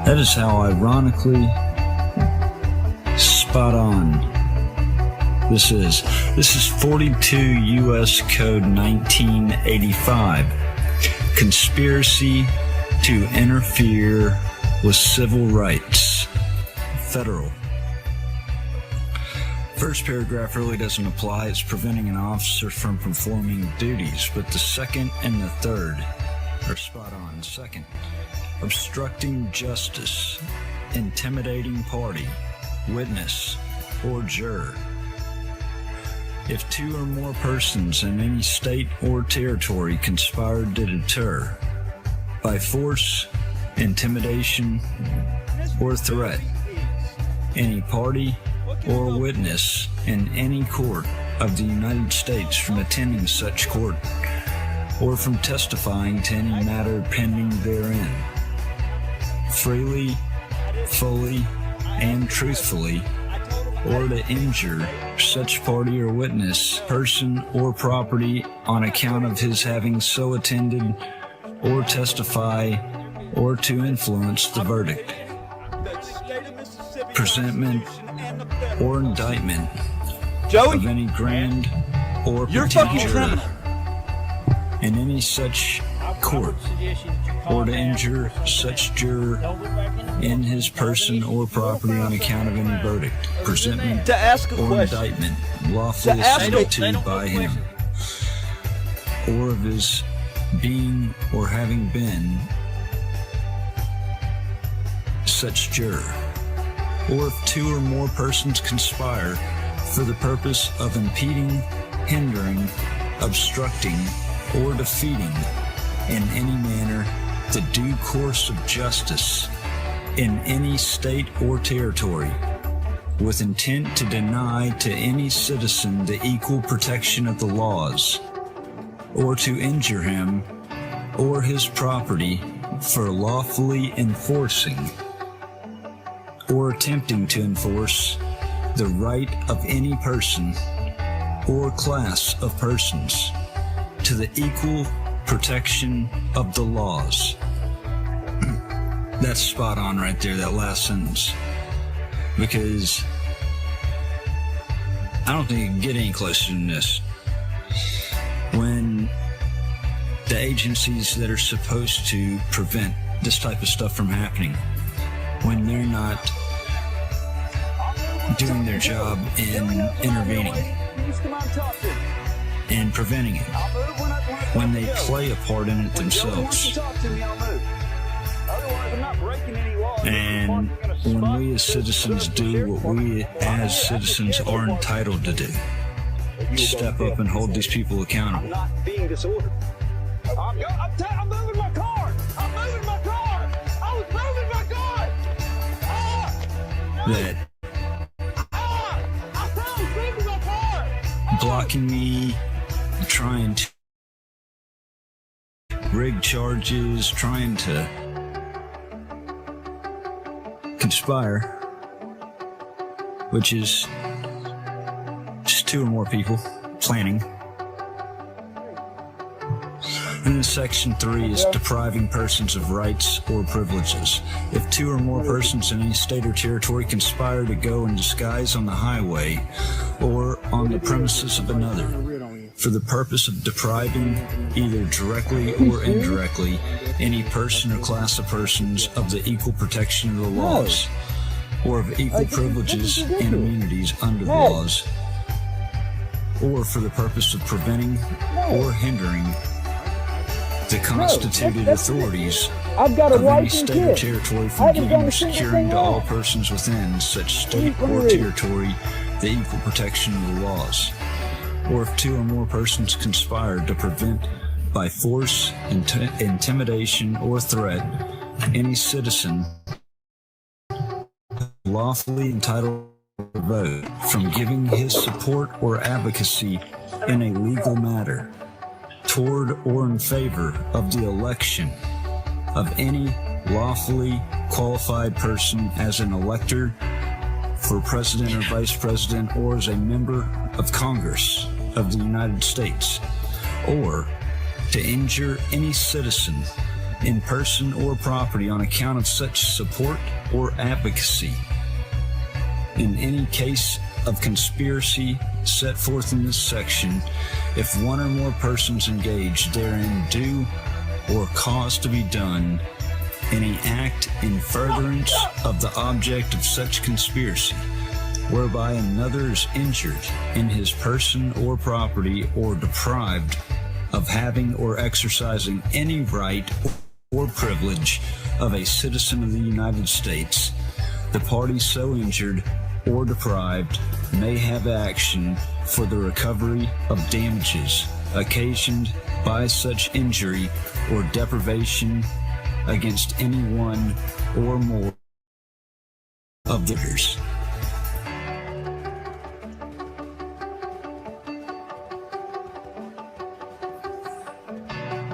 that is how ironically spot on this is. This is 42 U.S. Code 1985. Conspiracy to interfere with civil rights. Federal. First paragraph really doesn't apply. It's preventing an officer from performing duties, but the second and the third are spot on. Second, obstructing justice, intimidating party, witness, or juror. If two or more persons in any state or territory conspired to deter, by force, intimidation, or threat, any party or witness in any court of the United States from attending such court, or from testifying to any matter pending therein, freely, fully, and truthfully, or to injure such party or witness, person, or property on account of his having so attended, or testify, or to influence the verdict, presentment, or indictment of any grand or potential in any such court, or to injure such juror in his person or property on account of any verdict, presentment, or indictment lawfully assented to by him, or of his being or having been such juror, or if two or more persons conspire for the purpose of impeding, hindering, obstructing, or defeating in any manner the due course of justice in any state or territory, with intent to deny to any citizen the equal protection of the laws, or to injure him or his property for lawfully enforcing or attempting to enforce the right of any person or class of persons to the equal protection of the laws. That's spot on right there, that last sentence. Because I don't think it can get any closer than this. When the agencies that are supposed to prevent this type of stuff from happening, when they're not doing their job in intervening and preventing it, when they play a part in it themselves. And when we as citizens do what we as citizens are entitled to do, step up and hold these people accountable. I'm not being disordered. I'm moving my car. I'm moving my car. I was moving my car. That I said I was moving my car. blocking me, trying to rig charges, trying to conspire, which is just two or more people planning. And then section 3 is depriving persons of rights or privileges. If two or more persons in any state or territory conspire to go in disguise on the highway or on the premises of another for the purpose of depriving, either directly or indirectly, any person or class of persons of the equal protection of the laws, or of equal privileges and immunities under the laws, or for the purpose of preventing or hindering the constituted authorities of any state or territory from giving or securing to all persons within such state or territory the equal protection of the laws, or if two or more persons conspire to prevent by force, intimidation, or threat any citizen lawfully entitled to vote from giving his support or advocacy in a legal matter toward or in favor of the election of any lawfully qualified person as an elector for president or vice president, or as a member of Congress of the United States, or to injure any citizen in person or property on account of such support or advocacy. In any case of conspiracy set forth in this section, if one or more persons engaged therein do or cause to be done any act in furtherance of the object of such conspiracy, whereby another is injured in his person or property, or deprived of having or exercising any right or privilege of a citizen of the United States, the party so injured or deprived may have action for the recovery of damages occasioned by such injury or deprivation against any one or more of the others.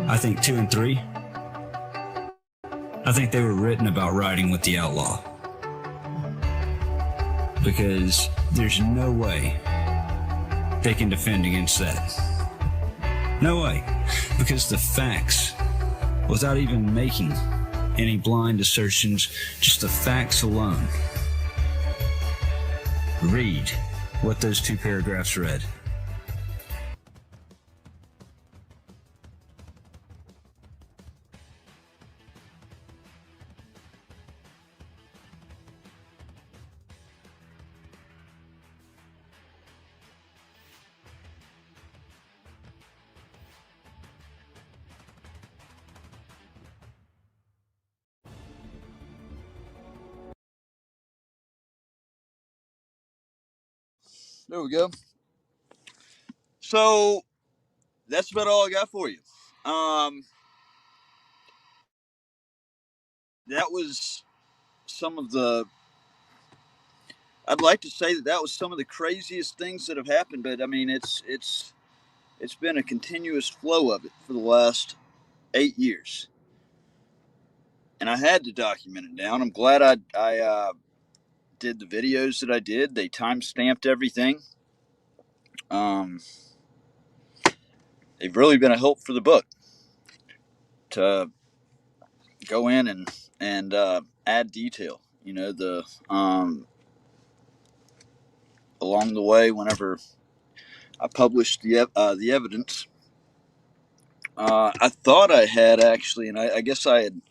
I think 2 and 3, I think they were written about riding with the outlaw. Because there's no way they can defend against that. No way. Because the facts, without even making any blind assertions, just the facts alone, read what those 2 paragraphs read. There we go. So that's about all I got for you. That was some of the I'd like to say that that was some of the craziest things that have happened, but I mean, it's been a continuous flow of it for the last 8 years, and I had to document it down. I'm glad I did the videos that I did. They time stamped everything. Um, they've really been a help for the book to go in and add detail. You know, the along the way, whenever I published the evidence, I thought I had actually, and I guess I had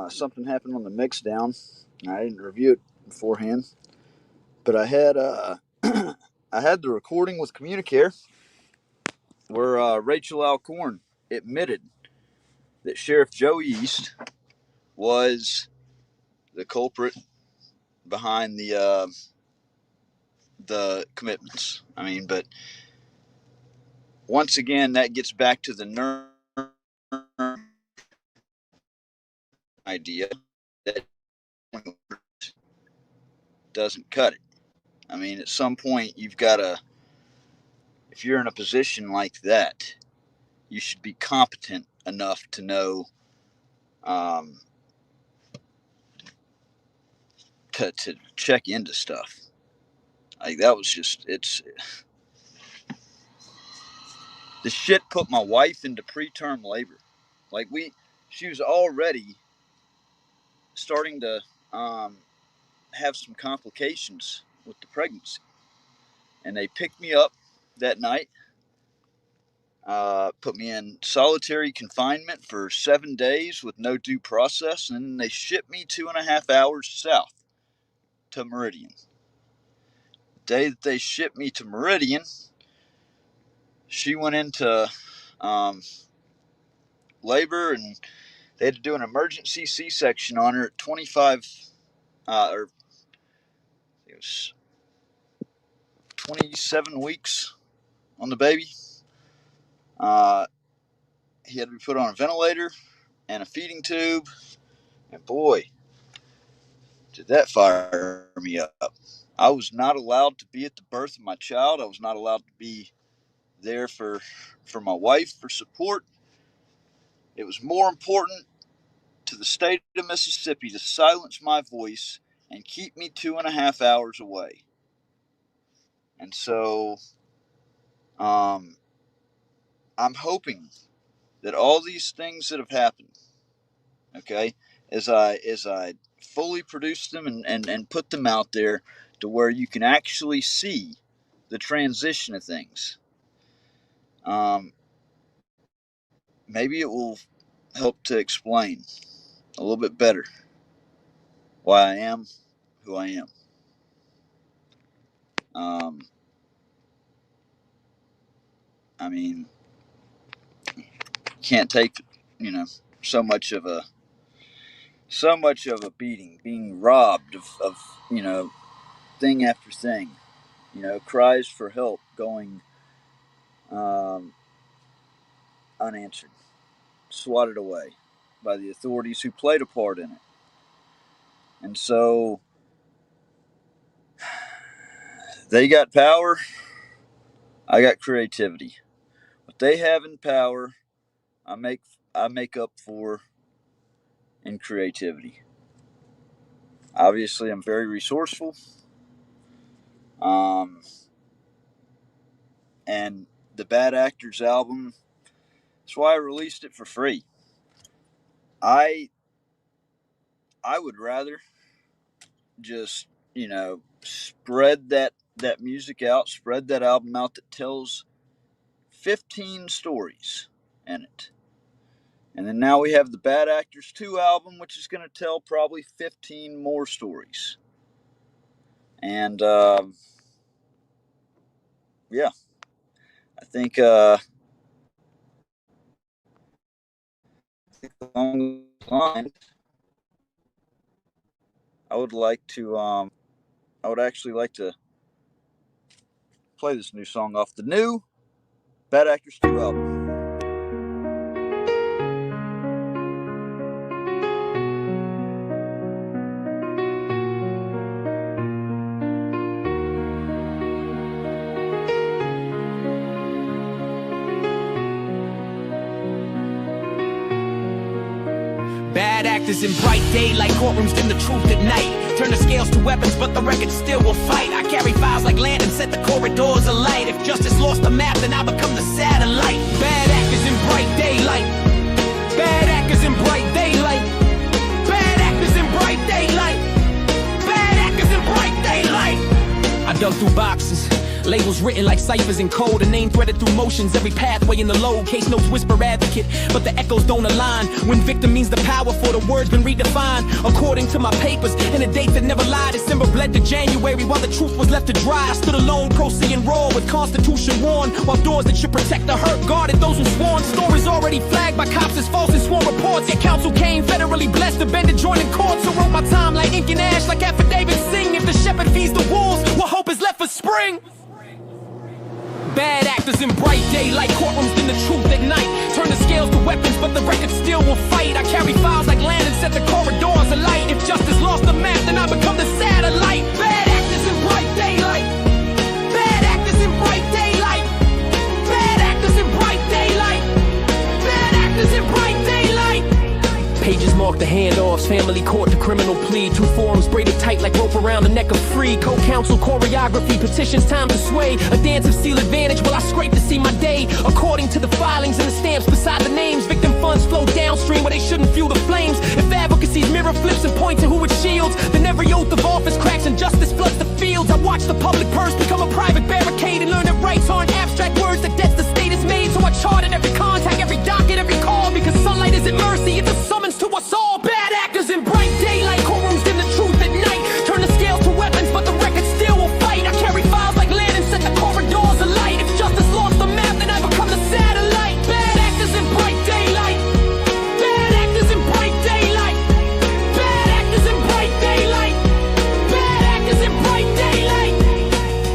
something happened on the mix down. I didn't review it beforehand, but I had I had the recording with Communicare where Rachel Alcorn admitted that Sheriff Joe East was the culprit behind the commitments. I mean, but once again, that gets back to the nerve idea that doesn't cut it. I mean, at some point, you've got to, if you're in a position like that, you should be competent enough to know um, to check into stuff. Like that was just it's the shit put my wife into preterm labor. Like she was already starting to um, have some complications with the pregnancy, and they picked me up that night, put me in solitary confinement for 7 days with no due process, and then they shipped me 2.5 hours south to Meridian. The day that they shipped me to Meridian, she went into um, labor, and they had to do an emergency C-section on her at 25, or it was 27 weeks on the baby. He had to be put on a ventilator and a feeding tube, and boy, did that fire me up. I was not allowed to be at the birth of my child. I was not allowed to be there for my wife for support. It was more important to the state of Mississippi to silence my voice and keep me 2.5 hours away. And so I'm hoping that all these things that have happened, okay, as I fully produce them and put them out there to where you can actually see the transition of things, um, maybe it will help to explain a little bit better why I am who I am. Um, I mean, can't take, you know, so much of a beating, being robbed of thing after thing, cries for help going um, unanswered, swatted away by the authorities who played a part in it. And so they got power, I got creativity. What they have in power, I make up for in creativity. Obviously, I'm very resourceful, um, and the Bad Actors album. That's why I released it for free. I I would rather just spread that music out, spread that album out that tells 15 stories in it. And then now we have the Bad Actors 2 album, which is going to tell probably 15 more stories. And yeah, I think along those lines, I would like to, I would actually like to play this new song off the new Bad Actors 2 album. actors in bright daylight, courtrooms dim the truth at night. Turn the scales to weapons, but the record still will fight. I carry files like land and set the corridors alight. If justice lost the map, then I become the satellite. Bad actors in bright daylight. Bad actors in bright daylight. Bad actors in bright daylight. Bad actors in bright daylight. I dug through boxes. Labels written like ciphers in code, a name threaded through motions, every pathway in the load. Case notes whisper advocate, but the echoes don't align. When victim means the power for the words been redefined. According to my papers, and a date that never lied, December bled to January while the truth was left to dry. I stood alone, proceeding raw with Constitution worn, while doors that should protect the hurt guarded those who sworn. Stories already flagged by cops as false and sworn reports. Yet counsel came federally blessed to bend and join in court. So wrote my time like ink and ash, like affidavits sing. If the shepherd feeds the wolves, what hope is left for spring? Bad actors in bright daylight, courtrooms dim the truth at night. Turn the scales to weapons, but the record still will fight. I carry files like land and set the corridors alight. If justice lost the map, then I become the satellite. Bad actors in bright daylight. Bad actors in bright daylight. Bad actors in bright daylight. Bad actors in bright daylight. Pages mark the handoffs, family court to criminal plea. Two forms braided tight like rope around the neck of free. Co-counsel, choreography, petitions, time to sway. A dance of seal advantage while I scrape to see my day. According to the filings and the stamps beside the names, victim funds flow downstream where they shouldn't fuel the flames. If advocacy's mirror flips and point to who it shields, then every oath of office cracks and justice floods the fields. I watch the public purse become a private barricade and learn that rights aren't abstract words, that debts the state has made. So I charted every contact, every docket, every call, because sunlight isn't mercy, it's a summons to us all. Bad actors in bright daylight, courtrooms dim the truth at night. Turn the scales to weapons, but the record still will fight. I carry files like land and set the corridors alight. If justice lost the map, then I become the satellite. Bad actors in bright daylight. Bad actors in bright daylight. Bad actors in bright daylight. Bad actors in bright daylight.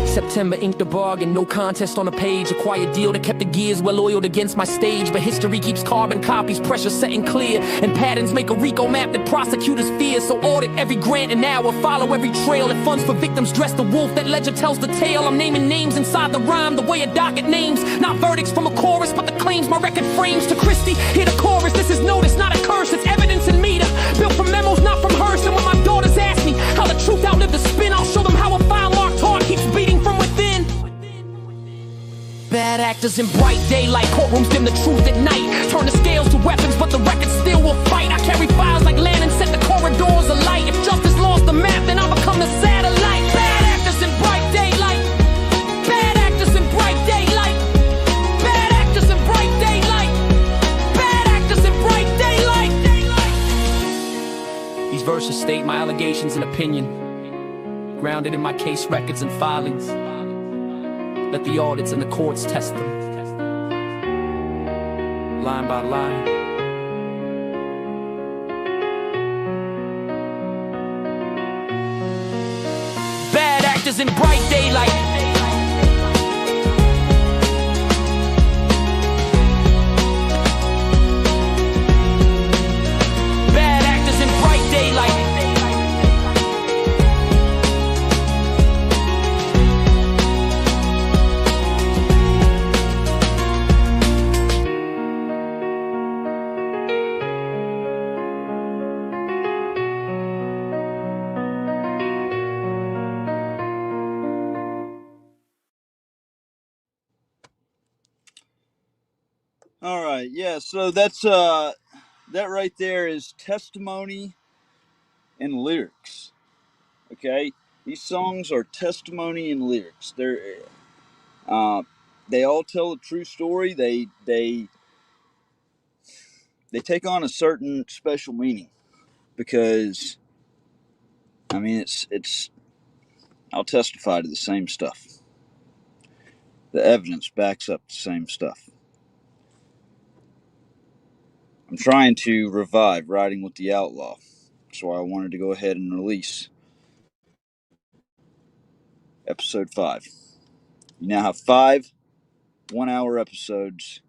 September inked a bargain, no contest on a page. A quiet deal that kept the gears well oiled against my stage. But history keeps carbon copies, pressure setting clear. And patterns make a RICO map that prosecutors fear. So audit every grant and hour, follow every trail. That funds for victims dress the wolf, that ledger tells the tale. I'm naming names inside the rhyme, the way a docket names. Not verdicts from a chorus, but the claims my record frames. To Christie, hear the chorus, this is notice, not a curse. It's evidence in meter, built from memos, not from hers. And when my daughters ask me how the truth outlived the spin, I'll show them how a file marked heart keeps beating from within. Bad actors in bright daylight, courtrooms dim the truth at night. Turn the scales to weapons, but the record still will fight. I carry files like land and set the corridors alight. If justice lost the map, then I'll become the satellite. Bad actors in bright daylight. Bad actors in bright daylight. Bad actors in bright daylight. Bad actors in bright daylight. These verses state my allegations and opinion, grounded in my case records and filings. Let the audits and the courts test them, line by line. Bad actors in bright daylight. Bad actors in bright daylight. All right, yeah. So that's that right there is testimony and lyrics. Okay, these songs are testimony and lyrics. They all tell a true story. They take on a certain special meaning because I mean it's I'll testify to the same stuff. The evidence backs up the same stuff. I'm trying to revive Riding with the Outlaw. That's why I wanted to go ahead and release episode 5. You now have 5 1-hour episodes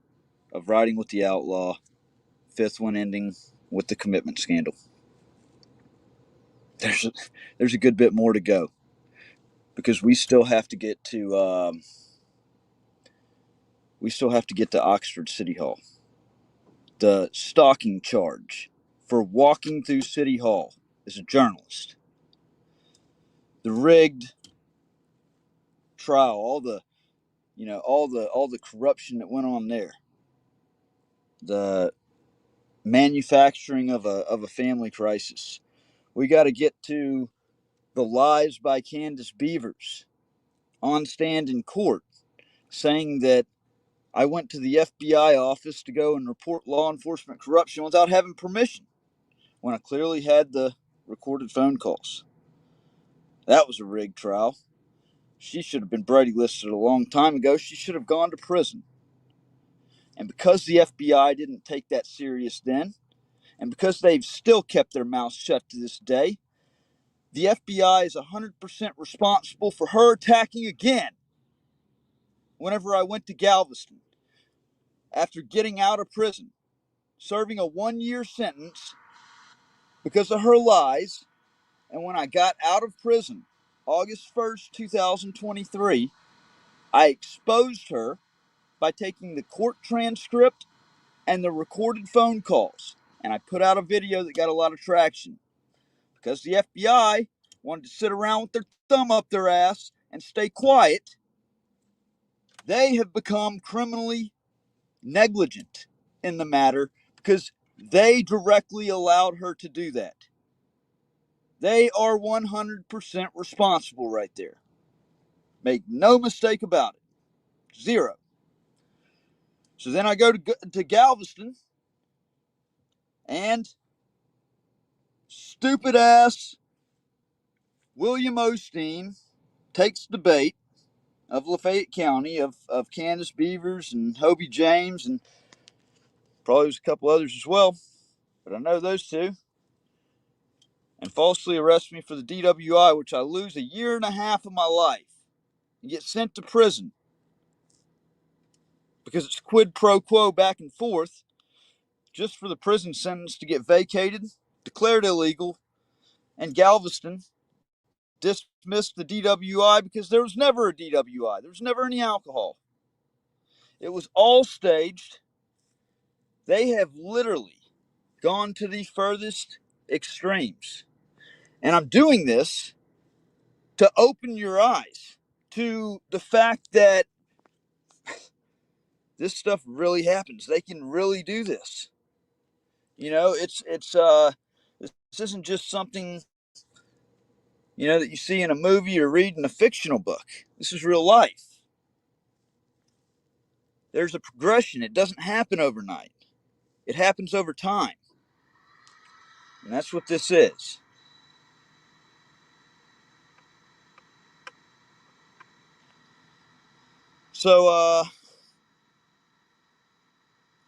of Riding with the Outlaw, 5th one ending with the commitment scandal. There's a good bit more to go because we still have to get to Oxford City Hall. The stalking charge for walking through City Hall as a journalist. The rigged trial, all the corruption that went on there, the manufacturing of a family crisis. We got to get to the lies by Candace Beavers on stand in court saying that I went to the FBI office to go and report law enforcement corruption without having permission when I clearly had the recorded phone calls. That was a rigged trial. She should have been Brady listed a long time ago. She should have gone to prison. And because the FBI didn't take that serious then, and because they've still kept their mouths shut to this day, the FBI is 100% responsible for her attacking again whenever I went to Galveston after getting out of prison, serving a 1-year sentence because of her lies. And when I got out of prison, August 1st, 2023, I exposed her by taking the court transcript and the recorded phone calls. And I put out a video that got a lot of traction because the FBI wanted to sit around with their thumb up their ass and stay quiet. They have become criminally negligent in the matter because they directly allowed her to do that. They are 100% responsible right there. Make no mistake about it. Zero. So then I go to Galveston, and stupid ass William Osteen takes the bait of Lafayette County, of Candace Beavers and Hobie James, and probably there's a couple others as well, but I know those two, and falsely arrests me for the DWI, which I lose 1.5 years of my life and get sent to prison because it's quid pro quo back and forth just for the prison sentence to get vacated, declared illegal, and Galveston dismissed the DWI because there was never a DWI. There was never any alcohol. It was all staged. They have literally gone to the furthest extremes. And I'm doing this to open your eyes to the fact that this stuff really happens. They can really do this. This isn't just something, that you see in a movie or read in a fictional book. This is real life. There's a progression. It doesn't happen overnight. It happens over time. And that's what this is. So,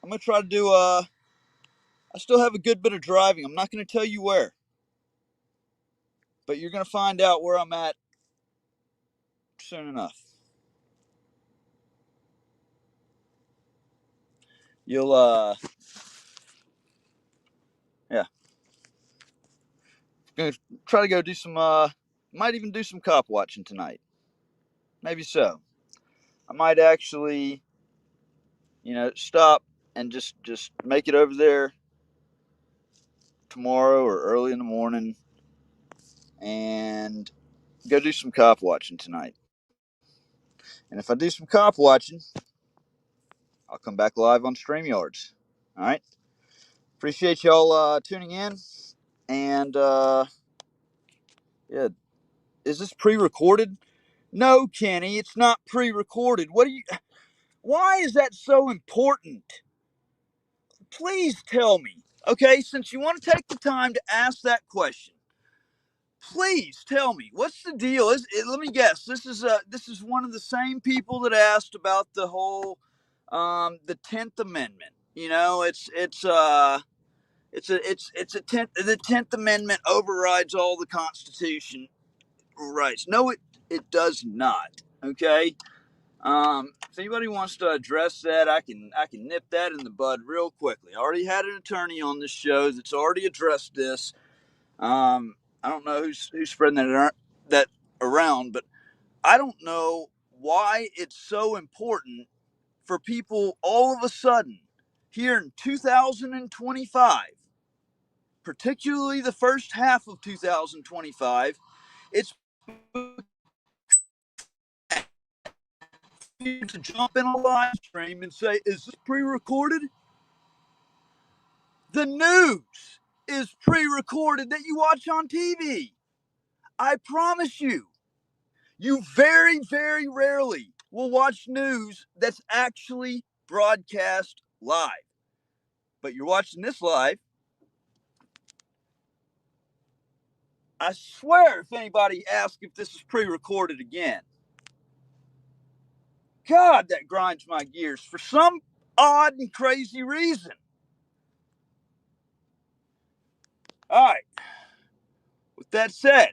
I'm going to try to do, I still have a good bit of driving. I'm not going to tell you where. But you're going to find out where I'm at soon enough. You'll, yeah. Gonna try to go do some, might even do some cop watching tonight. Maybe so. I might actually, stop and just make it over there tomorrow or early in the morning and go do some cop watching tonight. And if I do some cop watching, I'll come back live on StreamYards. All right. Appreciate y'all tuning in. And yeah, is this pre-recorded? No, Kenny, it's not pre-recorded. Why is that so important? Please tell me. Okay, since you want to take the time to ask that question, please tell me what's the deal. Let me guess. This is one of the same people that asked about the whole the 10th Amendment. The 10th Amendment overrides all the Constitution rights. No, it does not. Okay. If anybody wants to address that, I can nip that in the bud real quickly. I already had an attorney on this show that's already addressed this. I don't know who's spreading that around, but I don't know why it's so important for people all of a sudden here in 2025 particularly the first half of 2025, it's to jump in a live stream and say, is this pre-recorded? The news is pre-recorded that you watch on TV. I promise you. You very, very rarely will watch news that's actually broadcast live. But you're watching this live. I swear if anybody asks if this is pre-recorded again, God, that grinds my gears for some odd and crazy reason. All right. With that said,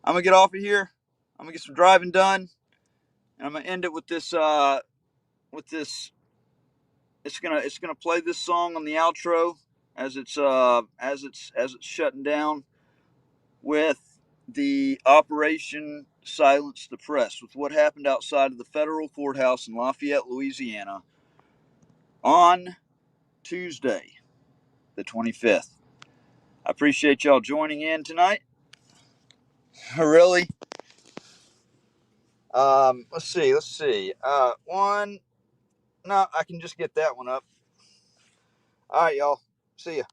I'm going to get off of here. I'm going to get some driving done. And I'm going to end it with this, it's gonna play this song on the outro as it's shutting down with the Operation Silence the Press, with what happened outside of the federal courthouse in Lafayette, Louisiana on Tuesday, the 25th. I appreciate y'all joining in tonight. Really. Let's see. No, I can just get that one up. All right, y'all. See ya.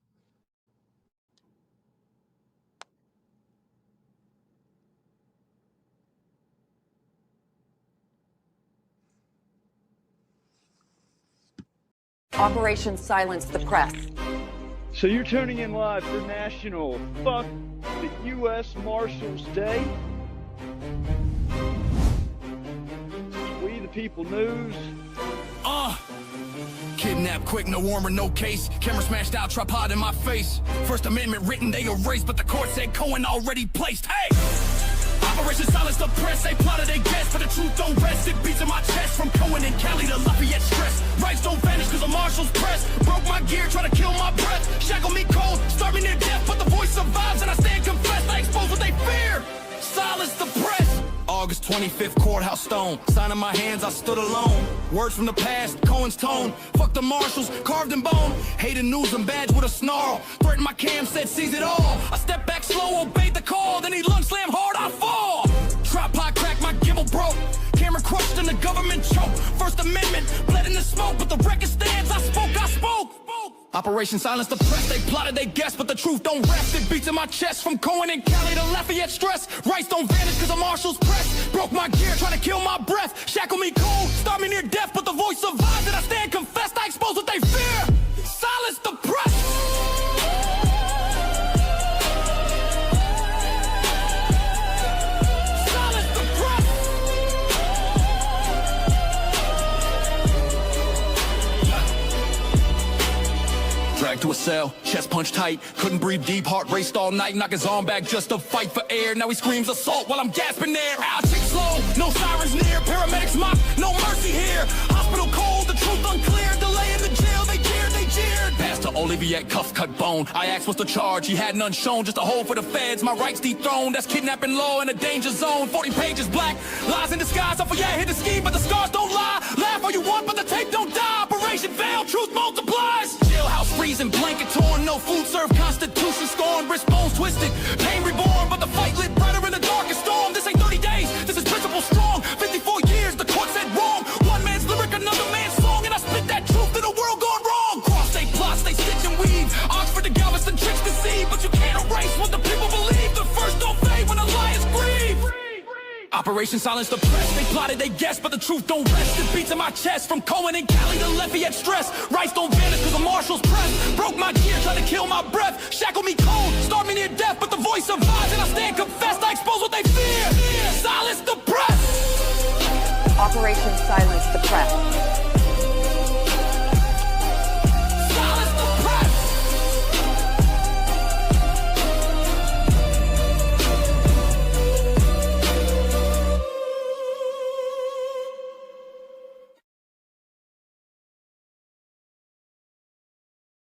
Operation Silence the Press. So you're tuning in live for National Fuck the U.S. Marshals Day? We the People News. Kidnapped quick, no warrant, no case. Camera smashed out, tripod in my face. First Amendment written, they erased, but the court said Cohen already placed. Hey! Operation Silence the Press, they plotted against, but the truth don't rest. It beats in my chest from Cohen and Cali to Lafayette stress. Rights don't vanish cause the marshals press. Broke my gear, try to kill my breath. Shackle me cold, starve me near death, but the voice survives and I stand confessed. I expose what they fear. Silence the press. August 25th, courthouse stone. Sign in my hands, I stood alone. Words from the past, Cohen's tone. Fuck the marshals, carved in bone. Hated news and badge with a snarl. Threatened my cam, said seize it all. I stepped back slow, obeyed the call. Then he lung slammed hard, I fall. Tripod cracked, my gimbal broke. Camera crushed and the government choked. First Amendment, bled in the smoke, but the record stands. I spoke. Operation Silence the Press, they plotted, they guessed, but the truth don't rest. It beats in my chest from Cohen and Cali to Lafayette stress. Rights don't vanish cause the marshals press. Broke my gear, try to kill my breath. Shackle me cold, starve me near death, but the voice survives and I stand confessed. I expose what they fear. Silence the press. Dragged to a cell, chest punched tight, couldn't breathe deep, heart raced all night, knock his arm back just to fight for air. Now he screams assault while I'm gasping there. I'll take slow, no sirens near, paramedics mock, no mercy here. Hospital cold, the truth unclear, delay in the jail, they jeered. Passed to Olivier, cuff cut bone. I asked what's the charge, he had none shown, just a hole for the feds, my rights dethroned. That's kidnapping law in a danger zone. 40 pages black, lies in disguise. I hit the scheme, but the scars don't lie. Laugh all you want, but the tape don't die. Operation failed, truth multiplies. Jailhouse freezing, blanket torn, no food served, constitution scorned, wrist bones twisted, pain reborn, but the fight lit brighter in the darkest storm. This ain't 30 days, this is principle strong. 54 years, the court said wrong. One man's lyric, another man's song, and I spit that truth in a world gone wrong. Cross state plots, they stitch and weave. Oxford to Galveston, tricks deceive, but you can't erase what the people believe. The first don't fade when the liars grieve. Operation Silence the Press, they plotted, they guessed, but the truth don't rest. It beats in my chest from Cohen and Cali to Lafayette stress. Rights don't vanish cause the marshals press. Broke my gear, tried to kill my breath. Shackle me cold, starve me near death, but the voice survives and I stand confessed. I